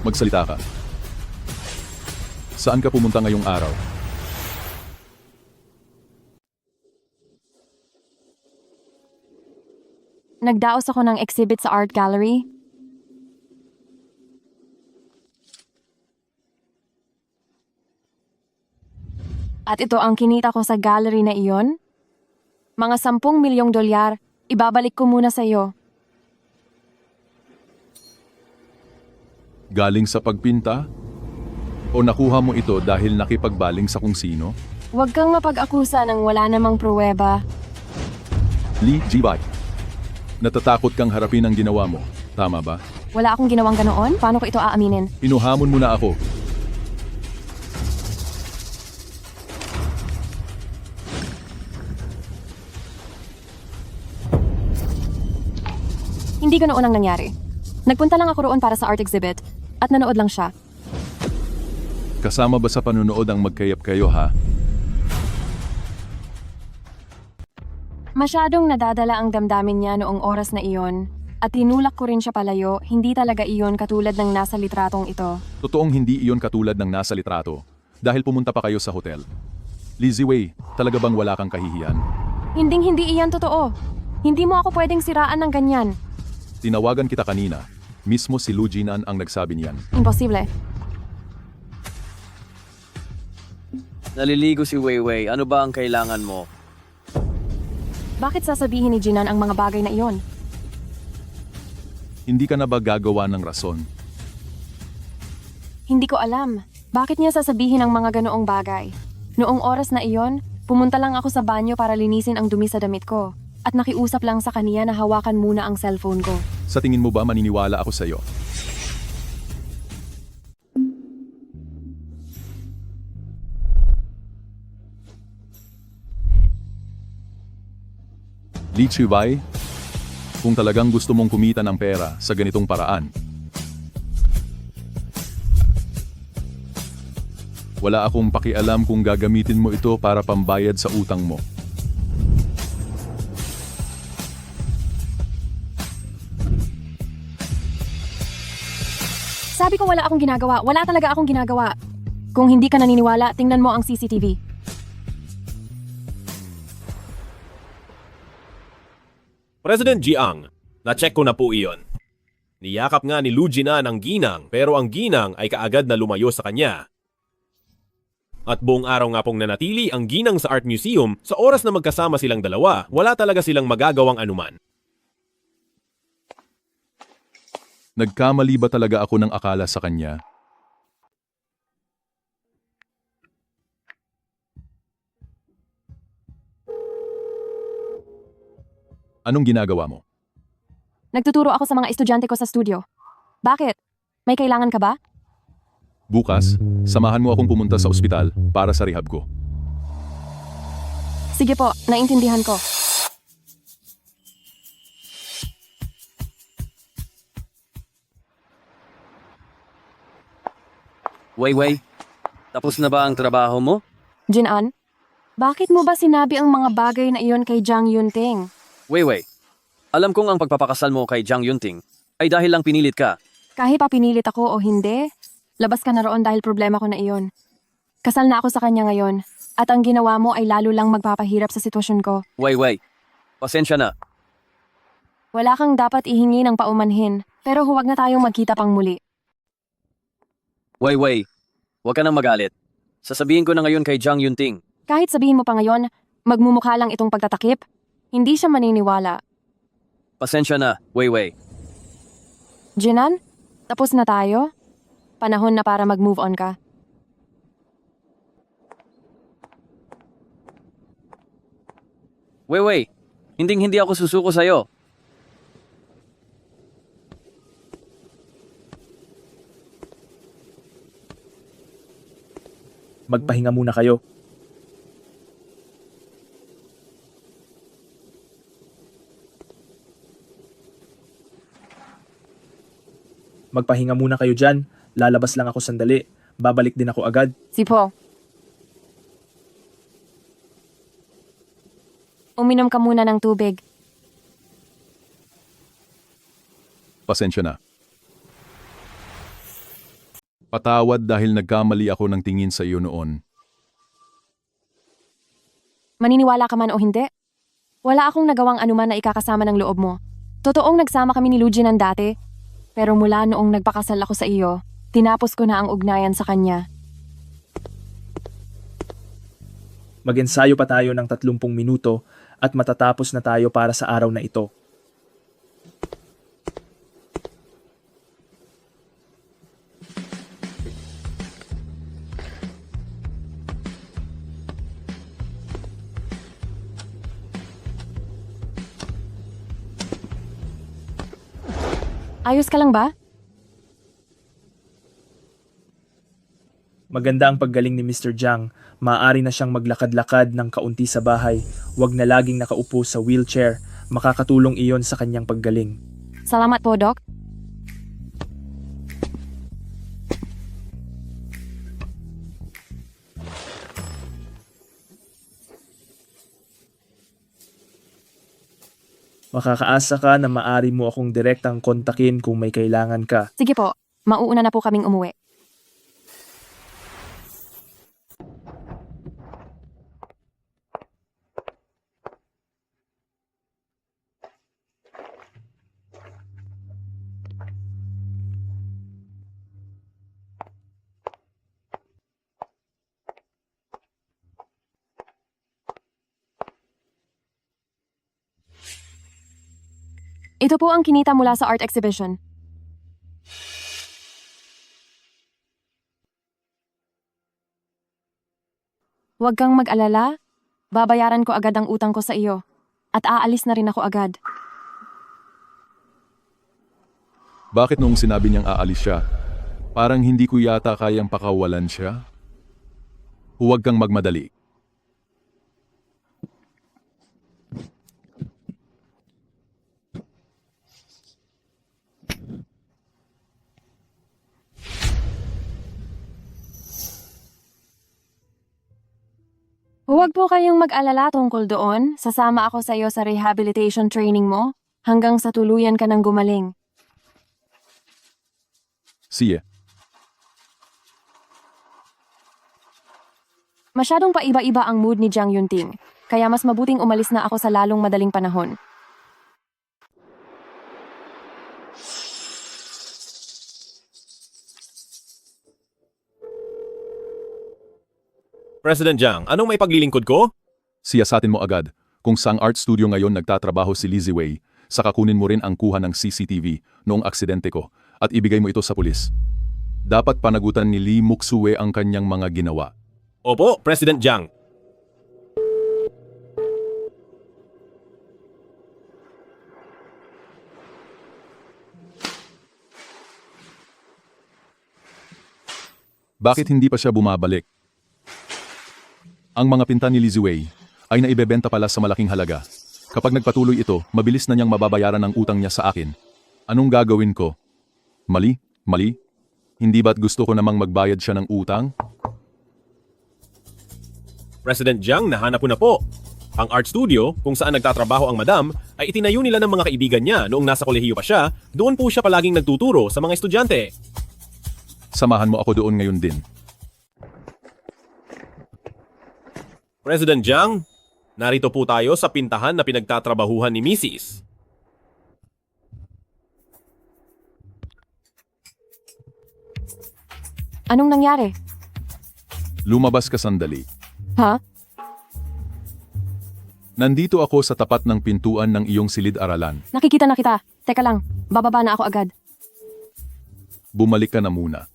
Magsalita ka. Saan ka pumunta ngayong araw? Nagdaos ako ng exhibit sa art gallery. At ito ang kinita ko sa gallery na iyon. Mga 10 milyong dolyar, ibabalik ko muna sa iyo. Galing sa pagpinta? O nakuha mo ito dahil nakipagbaling sa kung sino? Huwag kang mapag-akusa ng wala namang pruweba. Lee Ji-bai. Natatakot kang harapin ang ginawa mo. Tama ba? Wala akong ginawang ganoon, paano ko ito aaminin? Inuhamon mo na ako. Hindi ganoon ang nangyari. Nagpunta lang ako roon para sa art exhibit at nanood lang siya. Kasama ba sa panunood ang magkayap kayo, ha? Masyadong nadadala ang damdamin niya noong oras na iyon at tinulak ko rin siya palayo, hindi talaga iyon katulad ng nasa litratong ito. Totoong hindi iyon katulad ng nasa litrato. Dahil pumunta pa kayo sa hotel. Lee Ziwei, talaga bang wala kang kahihiyan? Hinding-hindi iyan totoo. Hindi mo ako pwedeng siraan ng ganyan. Tinawagan kita kanina. Mismo si Lu Jinan ang nagsabi niyan. Imposible. Naliligo si Weiwei. Ano ba ang kailangan mo? Bakit sasabihin ni Jinan ang mga bagay na iyon? Hindi ka na ba gagawa ng rason? Hindi ko alam. Bakit niya sasabihin ang mga ganoong bagay? Noong oras na iyon, pumunta lang ako sa banyo para linisin ang dumi sa damit ko. At nakiusap lang sa kaniya na hawakan muna ang cellphone ko. Sa tingin mo ba maniniwala ako sa iyo? Lee Chibai, kung talagang gusto mong kumita ng pera sa ganitong paraan, wala akong pakialam kung gagamitin mo ito para pambayad sa utang mo. Sabi ko wala akong ginagawa. Wala talaga akong ginagawa. Kung hindi ka naniniwala, tingnan mo ang CCTV. President Jiang, na-check ko na po iyon. Niyakap nga ni Lu Jinan ang ginang pero ang ginang ay kaagad na lumayo sa kanya. At buong araw nga pong nanatili ang ginang sa Art Museum sa oras na magkasama silang dalawa, wala talaga silang magagawang anuman. Nagkamali ba talaga ako ng akala sa kanya? Anong ginagawa mo? Nagtuturo ako sa mga estudyante ko sa studio. Bakit? May kailangan ka ba? Bukas, samahan mo akong pumunta sa ospital para sa rehab ko. Sige po, naintindihan ko. Weiwei, tapos na ba ang trabaho mo? Jinan, bakit mo ba sinabi ang mga bagay na iyon kay Jang Yunting? Weiwei, alam kong ang pagpapakasal mo kay Jang Yunting ay dahil lang pinilit ka. Kahit pa pinilit ako o hindi, labas ka na roon dahil problema ko na iyon. Kasal na ako sa kanya ngayon, at ang ginawa mo ay lalo lang magpapahirap sa sitwasyon ko. Weiwei, pasensya na. Wala kang dapat ihingi ng paumanhin, pero huwag na tayong magkita pang muli. Weiwei, huwag ka nang magalit. Sasabihin ko na ngayon kay Jang Yunting. Kahit sabihin mo pa ngayon, magmumukha lang itong pagtatakip, hindi siya maniniwala. Pasensya na, Weiwei. Jinan, tapos na tayo? Panahon na para mag-move on ka. Weiwei, hindi ako susuko sa'yo. Magpahinga muna kayo. Magpahinga muna kayo dyan. Lalabas lang ako sandali. Babalik din ako agad. Sipo. Uminom ka muna ng tubig. Pasensya na. Patawad dahil nagkamali ako ng tingin sa iyo noon. Maniniwala ka man o hindi? Wala akong nagawang anuman na ikakasama ng loob mo. Totoong nagsama kami ni Luginan dati, pero mula noong nagpakasal ako sa iyo, tinapos ko na ang ugnayan sa kanya. Mag-ensayo pa tayo ng 30 minuto at matatapos na tayo para sa araw na ito. Ayos ka lang ba? Maganda ang paggaling ni Mr. Jiang. Maaari na siyang maglakad-lakad ng kaunti sa bahay. Huwag na laging nakaupo sa wheelchair. Makakatulong iyon sa kanyang paggaling. Salamat po, Doc. Makakaasa ka na maaari mo akong direktang kontakin kung may kailangan ka. Sige po, mauuna na po kaming umuwi. Ito po ang kinita mula sa art exhibition. Huwag kang mag-alala. Babayaran ko agad ang utang ko sa iyo. At aalis na rin ako agad. Bakit noong sinabi niyang aalis siya, parang hindi ko yata kayang pakawalan siya? Huwag kang magmadali. Huwag po kayong mag-alala tungkol doon. Sasama ako sa iyo sa rehabilitation training mo hanggang sa tuluyan ka ng gumaling. Sige. Masyadong paiba-iba ang mood ni Jiang Yunting, kaya mas mabuting umalis na ako sa lalong madaling panahon. President Jiang, anong may paglilingkod ko? Siyasatin mo agad. Kung saang art studio ngayon nagtatrabaho si Lizzie Wei, saka kunin mo rin ang kuha ng CCTV noong aksidente ko at ibigay mo ito sa pulis. Dapat panagutan ni Lee Muksue ang kanyang mga ginawa. Opo, President Jiang. Bakit hindi pa siya bumabalik? Ang mga pinta ni Lizzie Wei ay naibebenta pala sa malaking halaga. Kapag nagpatuloy ito, mabilis na niyang mababayaran ang utang niya sa akin. Anong gagawin ko? Mali? Mali? Hindi ba't gusto ko namang magbayad siya ng utang? President Jiang, nahanap ko na po. Ang art studio, kung saan nagtatrabaho ang madam, ay itinayo nila ng mga kaibigan niya noong nasa kolehiyo pa siya. Doon po siya palaging nagtuturo sa mga estudyante. Samahan mo ako doon ngayon din. President Jiang, narito po tayo sa pintahan na pinagtatrabahuhan ni Mrs. Anong nangyari? Lumabas ka sandali. Ha? Nandito ako sa tapat ng pintuan ng iyong silid-aralan. Nakikita na kita. Teka lang, bababa na ako agad. Bumalik ka na muna.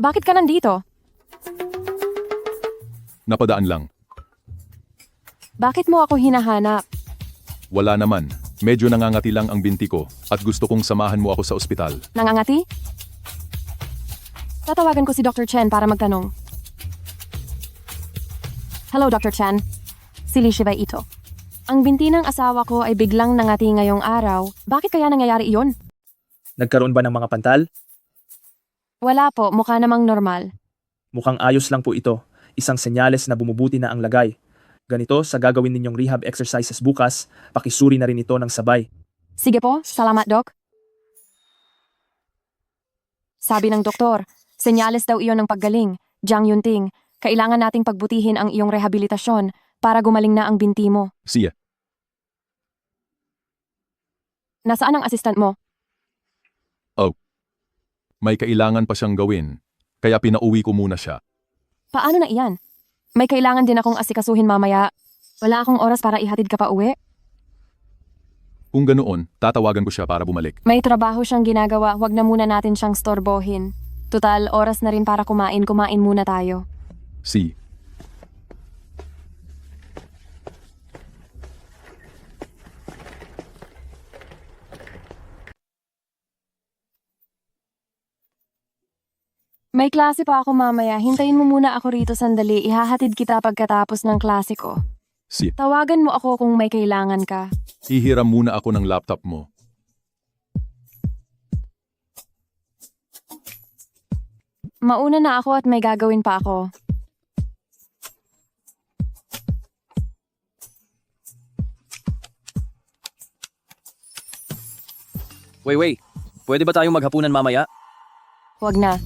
Bakit ka nandito? Napadaan lang. Bakit mo ako hinahanap? Wala naman. Medyo nangangati lang ang binti ko at gusto kong samahan mo ako sa ospital. Nangangati? Tatawagan ko si Dr. Chen para magtanong. Hello, Dr. Chen. Si Li Shibei ito. Ang binti ng asawa ko ay biglang nangati ngayong araw. Bakit kaya nangyayari iyon? Nagkaroon ba ng mga pantal? Wala po, mukha namang normal. Mukhang ayos lang po ito. Isang senyales na bumubuti na ang lagay. Ganito, sa gagawin ninyong rehab exercises bukas, pakisuri na rin ito ng sabay. Sige po, salamat Doc. Sabi ng doktor, senyales daw iyon ng paggaling. Jiang Yunting, kailangan nating pagbutihin ang iyong rehabilitasyon para gumaling na ang binti mo. Siya. Nasaan ang assistant mo? May kailangan pa siyang gawin, kaya pinauwi ko muna siya. Paano na iyan? May kailangan din akong asikasuhin mamaya. Wala akong oras para ihatid ka pa uwi. Kung ganoon, tatawagan ko siya para bumalik. May trabaho siyang ginagawa, wag na muna natin siyang storbohin. Tutal, oras na rin para kumain muna tayo. Si. May klase pa ako mamaya, hintayin mo muna ako rito sandali, ihahatid kita pagkatapos ng klase ko. Si. Tawagan mo ako kung may kailangan ka. Hihiram muna ako ng laptop mo. Mauna na ako at may gagawin pa ako. Wei, pwede ba tayong maghapunan mamaya? Wag na.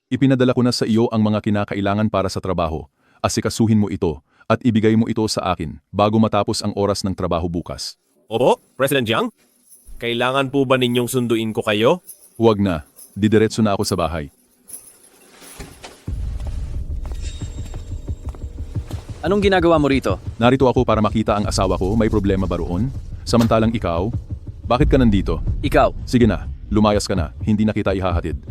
Ipinadala ko na sa iyo ang mga kinakailangan para sa trabaho. Asikasuhin mo ito at ibigay mo ito sa akin bago matapos ang oras ng trabaho bukas. Opo, President Jiang? Kailangan po ba ninyong sunduin ko kayo? Huwag na. Didiretso na ako sa bahay. Anong ginagawa mo rito? Narito ako para makita ang asawa ko. May problema ba roon? Samantalang ikaw? Bakit ka nandito? Ikaw, Sige na. Lumayas ka na. Hindi na kita ihahatid.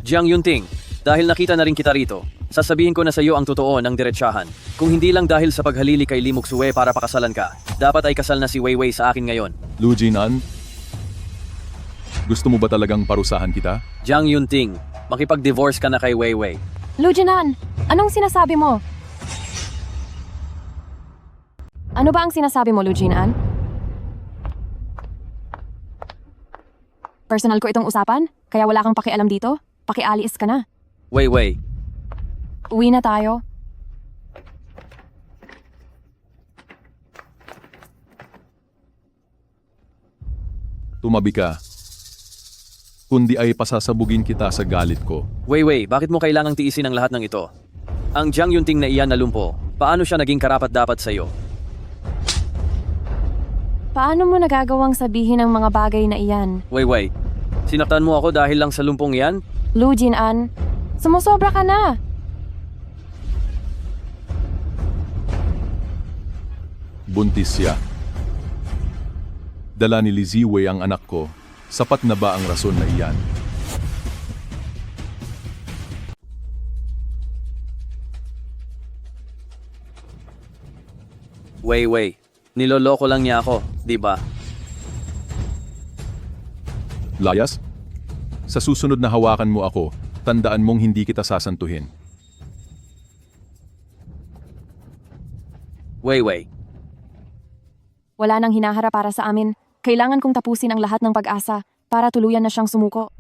Jiang Yunting, dahil nakita na rin kita rito, sasabihin ko na sa iyo ang totoo ng diretsahan. Kung hindi lang dahil sa paghalili kay Li Muxue para pakasalan ka, dapat ay kasal na si Wei Wei sa akin ngayon. Lu Jinan? Gusto mo ba talagang parusahan kita? Jiang Yunting, makipag-divorce ka na kay Wei Wei. Lujinan, anong sinasabi mo? Ano ba ang sinasabi mo, Lujinan? Personal ko itong usapan, kaya wala kang pakialam dito. Pakialis ka na. Wei Wei, Uwi na tayo. Tumabi ka. Kundi ay pasasabugin kita sa galit ko. Wei Wei, bakit mo kailangang tiisin ang lahat ng ito? Ang Jiang Yunting na iyan na lumpo, paano siya naging karapat-dapat sa iyo? Paano mo nagagawang sabihin ang mga bagay na iyan? Wei Wei, sinaktan mo ako dahil lang sa lumpong iyan? Lujinan, sumusobra ka na. Buntis siya. Dala ni Li Ziwei ang anak ko. Sapat na ba ang rason na iyan? Wei Wei, niloloko lang niya ako, di ba? Layas? Sa susunod na hawakan mo ako, tandaan mong hindi kita sasantuhin. Wei Wei, Wala nang hinaharap para sa amin. Kailangan kong tapusin ang lahat ng pag-asa para tuluyan na siyang sumuko.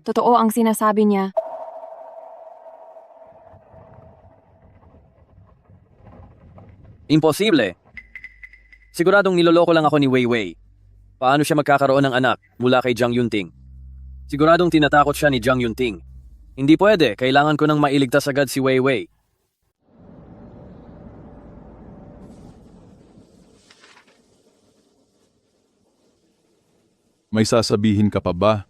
Totoo ang sinasabi niya. imposible. Siguradong niloloko lang ako ni Wei Wei. Paano siya magkakaroon ng anak mula kay Jiang Yunting? Siguradong tinatakot siya ni Jiang Yunting. Hindi pwede, kailangan ko nang mailigtas agad si Wei Wei. May sasabihin ka pa ba?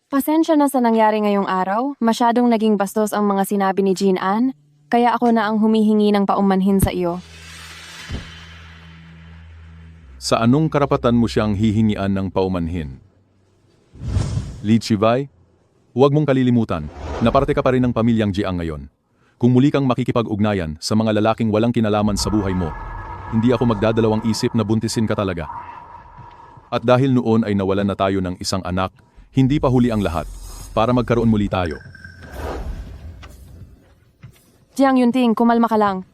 Pasensya na sa nangyari ngayong araw. Masyadong naging bastos ang mga sinabi ni Jean Ann. Kaya ako na ang humihingi ng paumanhin sa iyo. Sa anong karapatan mo siyang hihingian ng paumanhin? Li Chivai, huwag mong kalilimutan na parte ka pa rin ng pamilyang Jiang ngayon. Kung muli kang makikipag-ugnayan sa mga lalaking walang kinalaman sa buhay mo, hindi ako magdadalawang isip na buntisin ka talaga. At dahil noon ay nawalan na tayo ng isang anak, hindi pa huli ang lahat para magkaroon muli tayo. Jiang Yunting, kumalma ka lang.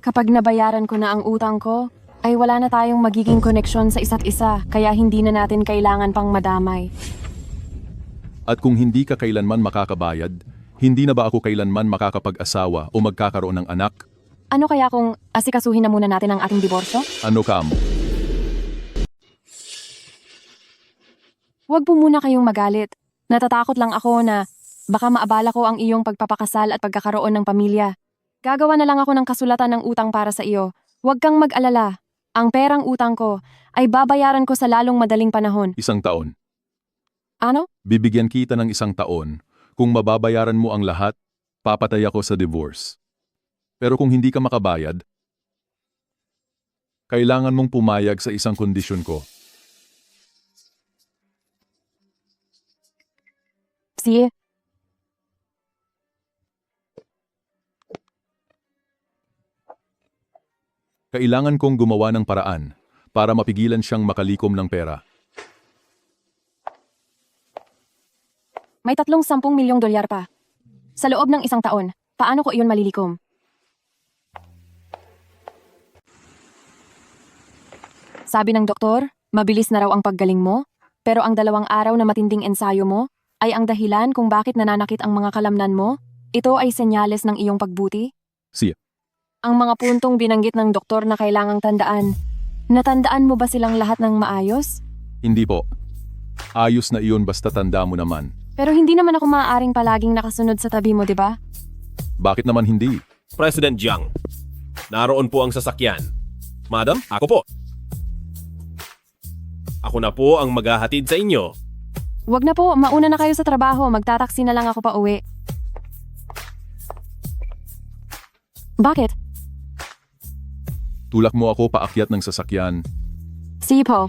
Kapag nabayaran ko na ang utang ko, ay wala na tayong magiging koneksyon sa isa't isa, kaya hindi na natin kailangan pang madamay. At kung hindi ka kailanman makakabayad, hindi na ba ako kailanman makakapag-asawa o magkakaroon ng anak? Ano kaya kung asikasuhin na muna natin ang ating diborsyo? Ano ka mo? Huwag po muna kayong magalit. Natatakot lang ako na baka maabala ko ang iyong pagpapakasal at pagkakaroon ng pamilya. Gagawa na lang ako ng kasulatan ng utang para sa iyo. Huwag kang mag-alala. Ang perang utang ko ay babayaran ko sa lalong madaling panahon. 1 taon. Ano? Bibigyan kita ng 1 taon. Kung mababayaran mo ang lahat, papatay ako sa divorce. Pero kung hindi ka makabayad, kailangan mong pumayag sa isang kondisyon ko. Sige. Kailangan kong gumawa ng paraan para mapigilan siyang makalikom ng pera. May 30 milyong dolyar pa. Sa loob ng 1 taon, paano ko iyon malilikom? Sabi ng doktor, mabilis na raw ang paggaling mo, pero ang 2 araw na matinding ensayo mo ay ang dahilan kung bakit nananakit ang mga kalamnan mo. Ito ay senyales ng iyong pagbuti. Siya. Ang mga puntong binanggit ng doktor na kailangang tandaan. Natandaan mo ba silang lahat ng maayos? Hindi po. Ayos na iyon basta tanda mo naman. Pero hindi naman ako maaaring palaging nakasunod sa tabi mo, di ba? Bakit naman hindi? President Jiang, naroon po ang sasakyan. Madam, ako po. Ako na po ang maghahatid sa inyo. Wag na po, mauna na kayo sa trabaho. Magtataksi na lang ako pa uwi. Bakit? Tulak mo ako paakyat ng sasakyan. Sige po.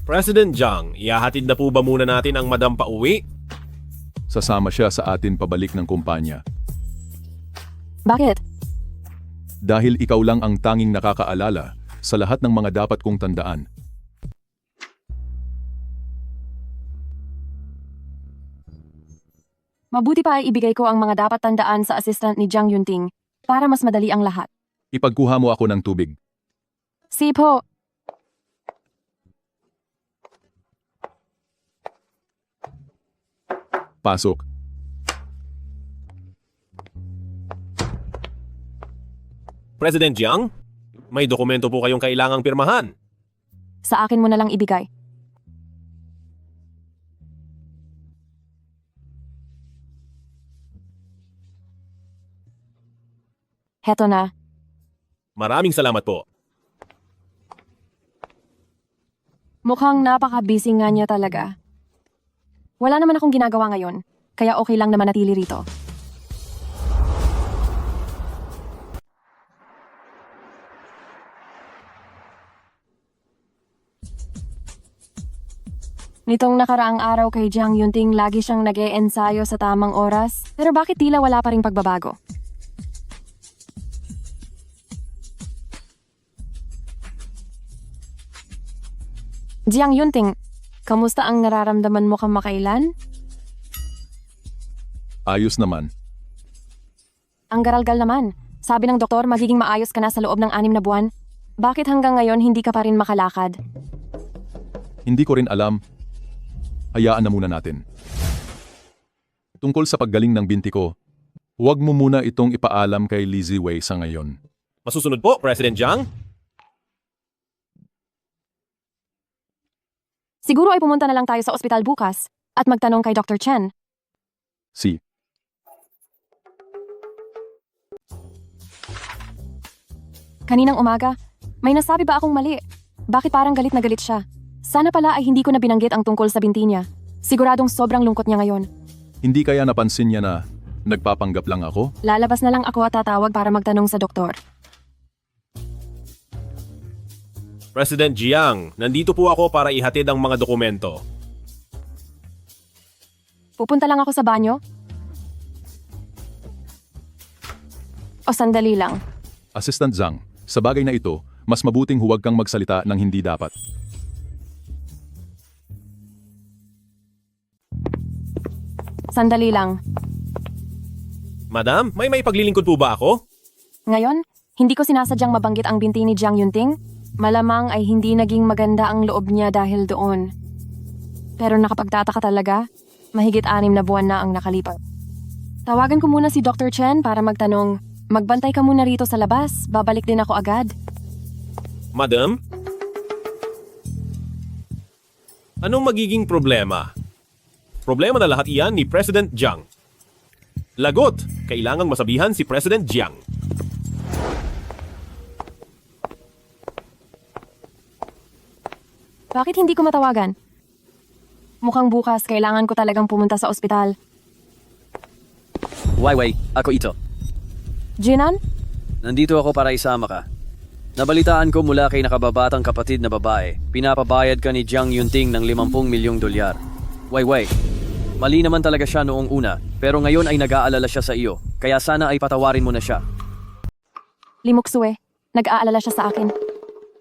President Jiang, ihahatid na po ba muna natin ang madam pa uwi? Sasama siya sa atin pabalik ng kumpanya. Bakit? Dahil ikaw lang ang tanging nakakaalala sa lahat ng mga dapat kong tandaan. Mabuti pa ay ibigay ko ang mga dapat tandaan sa assistant ni Jiang Yunting para mas madali ang lahat. Ipagkuha mo ako ng tubig. Sige po. Pasok. President Jiang, may dokumento po kayong kailangang pirmahan. Sa akin mo na lang ibigay. Heto na. Maraming salamat po. Mukhang napaka-busy nga niya talaga. Wala naman akong ginagawa ngayon, kaya okay lang na manatili rito. Nitong nakaraang araw kay Jiang Yunting, lagi siyang nag-e-ensayo sa tamang oras. Pero bakit tila wala pa ring pagbabago? Jiang Yunting, kamusta ang nararamdaman mo kamakailan? Ayos naman. Ang garalgal naman. Sabi ng doktor, magiging maayos ka na sa loob ng 6 na buwan. Bakit hanggang ngayon hindi ka pa rin makalakad? Hindi ko rin alam. Hayaan na muna natin. Tungkol sa paggaling ng binti ko, huwag mo muna itong ipaalam kay Lizzie Wei sa ngayon. Masusunod po, President Jiang. Siguro ay pumunta na lang tayo sa ospital bukas at magtanong kay Dr. Chen. Si. Kaninang umaga, may nasabi ba akong mali? Bakit parang galit na galit siya? Sana pala ay hindi ko na binanggit ang tungkol sa binti niya. Siguradong sobrang lungkot niya ngayon. Hindi kaya napansin niya na nagpapanggap lang ako? Lalabas na lang ako at tatawag para magtanong sa doktor. President Jiang, nandito po ako para ihatid ang mga dokumento. Pupunta lang ako sa banyo? O sandali lang. Assistant Zhang, sa bagay na ito, mas mabuting huwag kang magsalita ng hindi dapat. Sandali lang. Madam, may paglilingkod po ba ako? Ngayon, hindi ko sinasadyang mabanggit ang binti ni Jiang Yunting. Malamang ay hindi naging maganda ang loob niya dahil doon. Pero nakapagtataka talaga, mahigit 6 na buwan na ang nakalipas. Tawagan ko muna si Dr. Chen para magtanong, magbantay ka muna rito sa labas, babalik din ako agad. Madam? Anong magiging problema? Problema na lahat iyan ni President Jiang. Lagot! Kailangang masabihan si President Jiang. Bakit hindi ko matawagan? Mukhang bukas kailangan ko talagang pumunta sa ospital. Weiwei, ako ito. Jinan? Nandito ako para isama ka. Nabalitaan ko mula kay nakababatang kapatid na babae, pinapabayad ka ni Jiang Yunting ng 50 milyong dolyar. Weiwei, mali naman talaga siya noong una, pero ngayon ay nag-aalala siya sa iyo, kaya sana ay patawarin mo na siya. Limuksue, nag-aalala siya sa akin.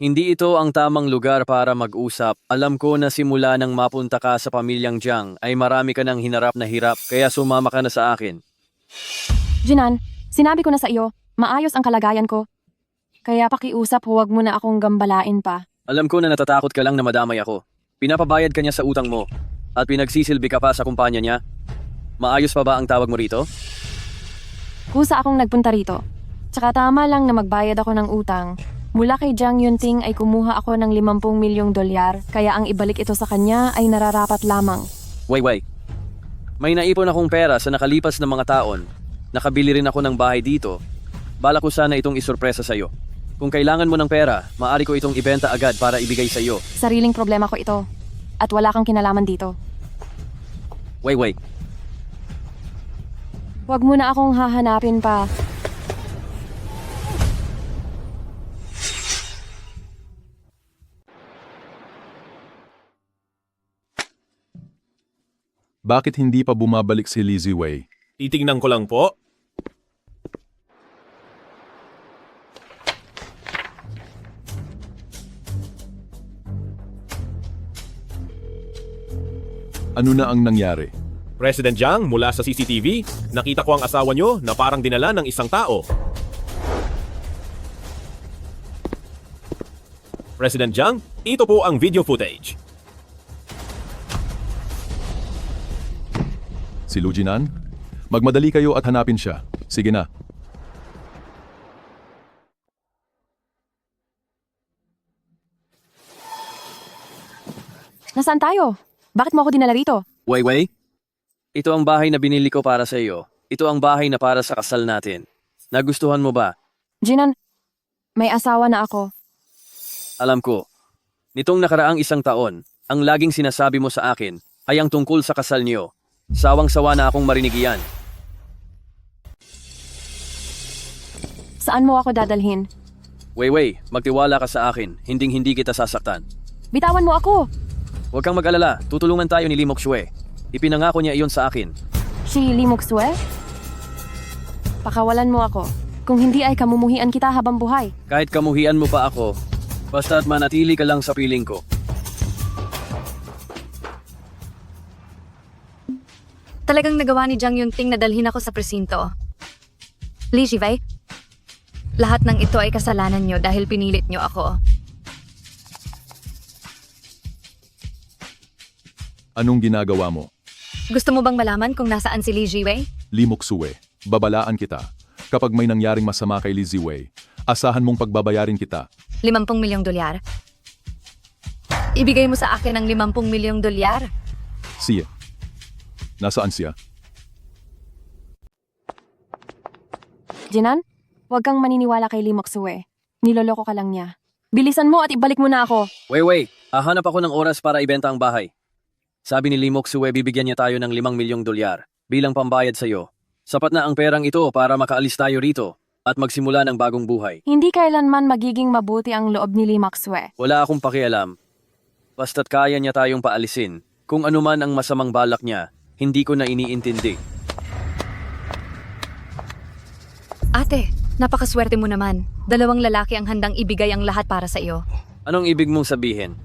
Hindi ito ang tamang lugar para mag-usap. Alam ko na simula nang mapunta ka sa pamilyang Jiang ay marami ka ng hinarap na hirap, kaya sumama ka na sa akin. Jinan, sinabi ko na sa iyo, maayos ang kalagayan ko. Kaya pakiusap, huwag mo na akong gambalain pa. Alam ko na natatakot ka lang na madamay ako. Pinapabayad ka niya sa utang mo, at pinagsisilbi ka pa sa kumpanya niya. Maayos pa ba ang tawag mo rito? Kusa akong nagpunta rito. Tsaka tama lang na magbayad ako ng utang. Mula kay Jiang Yunting ay kumuha ako ng 50 milyong dolyar, kaya ang ibalik ito sa kanya ay nararapat lamang. Weiwei, may naipon akong pera sa nakalipas na mga taon. Nakabili rin ako ng bahay dito. Bala ko sana itong isurpresa sa iyo. Kung kailangan mo ng pera, maaari ko itong ibenta agad para ibigay sa iyo. Sariling problema ko ito. At wala kang kinalaman dito. Weiwei, Huwag mo na akong hahanapin pa. Bakit hindi pa bumabalik si Li Ziwei? Titingnan ko lang po. Ano na ang nangyari? President Jiang, mula sa CCTV, nakita ko ang asawa nyo na parang dinala ng isang tao. President Jiang, ito po ang video footage. Si Lu Jinan? Magmadali kayo at hanapin siya. Sige na. Nasaan tayo? Bakit mo ako dinala rito? Weiwei, ito ang bahay na binili ko para sa iyo. Ito ang bahay na para sa kasal natin. Nagustuhan mo ba? Jinan, may asawa na ako. Alam ko. Nitong nakaraang 1 taon, ang laging sinasabi mo sa akin ay ang tungkol sa kasal niyo. Sawang-sawa na akong marinig iyan. Saan mo ako dadalhin? Weiwei, magtiwala ka sa akin. Hinding-hindi kita sasaktan. Bitawan mo ako! Huwag kang mag-alala. Tutulungan tayo ni Li Moksue. Ipinangako niya iyon sa akin. Si Li Moksue? Pakawalan mo ako. Kung hindi ay kamumuhian kita habang buhay. Kahit kamuhian mo pa ako, basta't manatili ka lang sa piling ko. Talagang nagawa ni Jiang Yunting na dalhin ako sa presinto. Li Zhiwei, lahat ng ito ay kasalanan niyo dahil pinilit niyo ako. Anong ginagawa mo? Gusto mo bang malaman kung nasaan si Li Zhiwei? Li Moksue, babalaan kita. Kapag may nangyaring masama kay Li Ziwei, asahan mong pagbabayarin kita. 50 milyong dolyar? Ibigay mo sa akin ang 50 milyong dolyar? Siya. Nasaan siya? Jinan, huwag kang maniniwala kay Li Moksue. Niloloko ka lang niya. Bilisan mo at ibalik mo na ako. Weiwei, hahanap ako ng oras para ibenta ang bahay. Sabi ni Li Moksue bibigyan niya tayo ng 5 milyong dolyar bilang pambayad sa iyo. Sapat na ang perang ito para makaalis tayo rito at magsimula ng bagong buhay. Hindi kailanman magiging mabuti ang loob ni Li Moksue. Wala akong pakialam. Basta't kaya niya tayong paalisin. Kung ano man ang masamang balak niya, hindi ko na iniintindi. Ate, napakaswerte mo naman. 2 lalaki ang handang ibigay ang lahat para sa iyo. Anong ibig mong sabihin?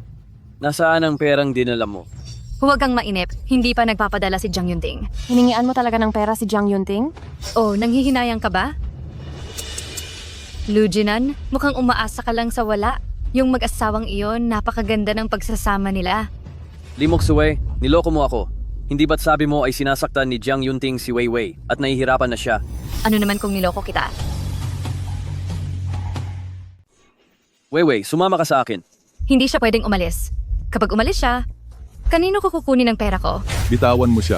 Nasaan ang perang dinala mo? Huwag kang mainip, hindi pa nagpapadala si Jiang Yunting. Hiningian mo talaga ng pera si Jiang Yunting? Oh, nanghihinayang ka ba? Lu Jinan, mukhang umaasa ka lang sa wala. Yung mag-asawang iyon, napakaganda ng pagsasama nila. Lee Mok-sue, niloko mo ako. Hindi ba't sabi mo ay sinasaktan ni Jiang Yunting si Wei Wei at nahihirapan na siya? Ano naman kung niloko kita? Wei Wei, sumama ka sa akin. Hindi siya pwedeng umalis. Kapag umalis siya, kanino ko kukunin ang pera ko? Bitawan mo siya.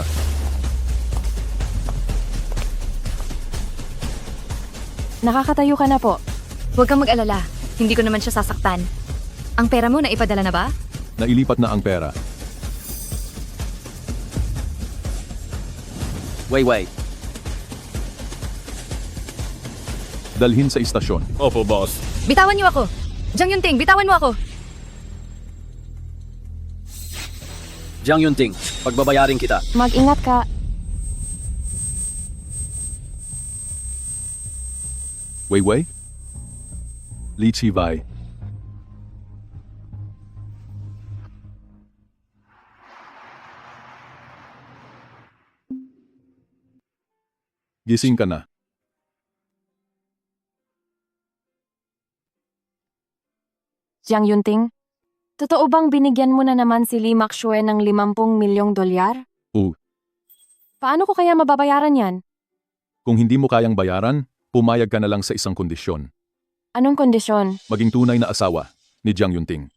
Nakakatayo ka na po. Huwag kang mag-alala, hindi ko naman siya sasaktan. Ang pera mo na ipadala na ba? Nailipat na ang pera. Wei Wei, Dalhin sa istasyon. Opo, boss. Bitawan niyo ako! Jiang Yunting, bitawan mo ako! Jiang Yunting, pagbabayarin kita. Mag-ingat ka. Wei Wei? Li Chivai. Gising ka na. Jiang Yunting, totoo bang binigyan mo na naman si Lee Mak-sue ng 50 milyong dolyar? Oo. Paano ko kaya mababayaran yan? Kung hindi mo kayang bayaran, pumayag ka na lang sa isang kondisyon. Anong kondisyon? Maging tunay na asawa ni Jiang Yunting.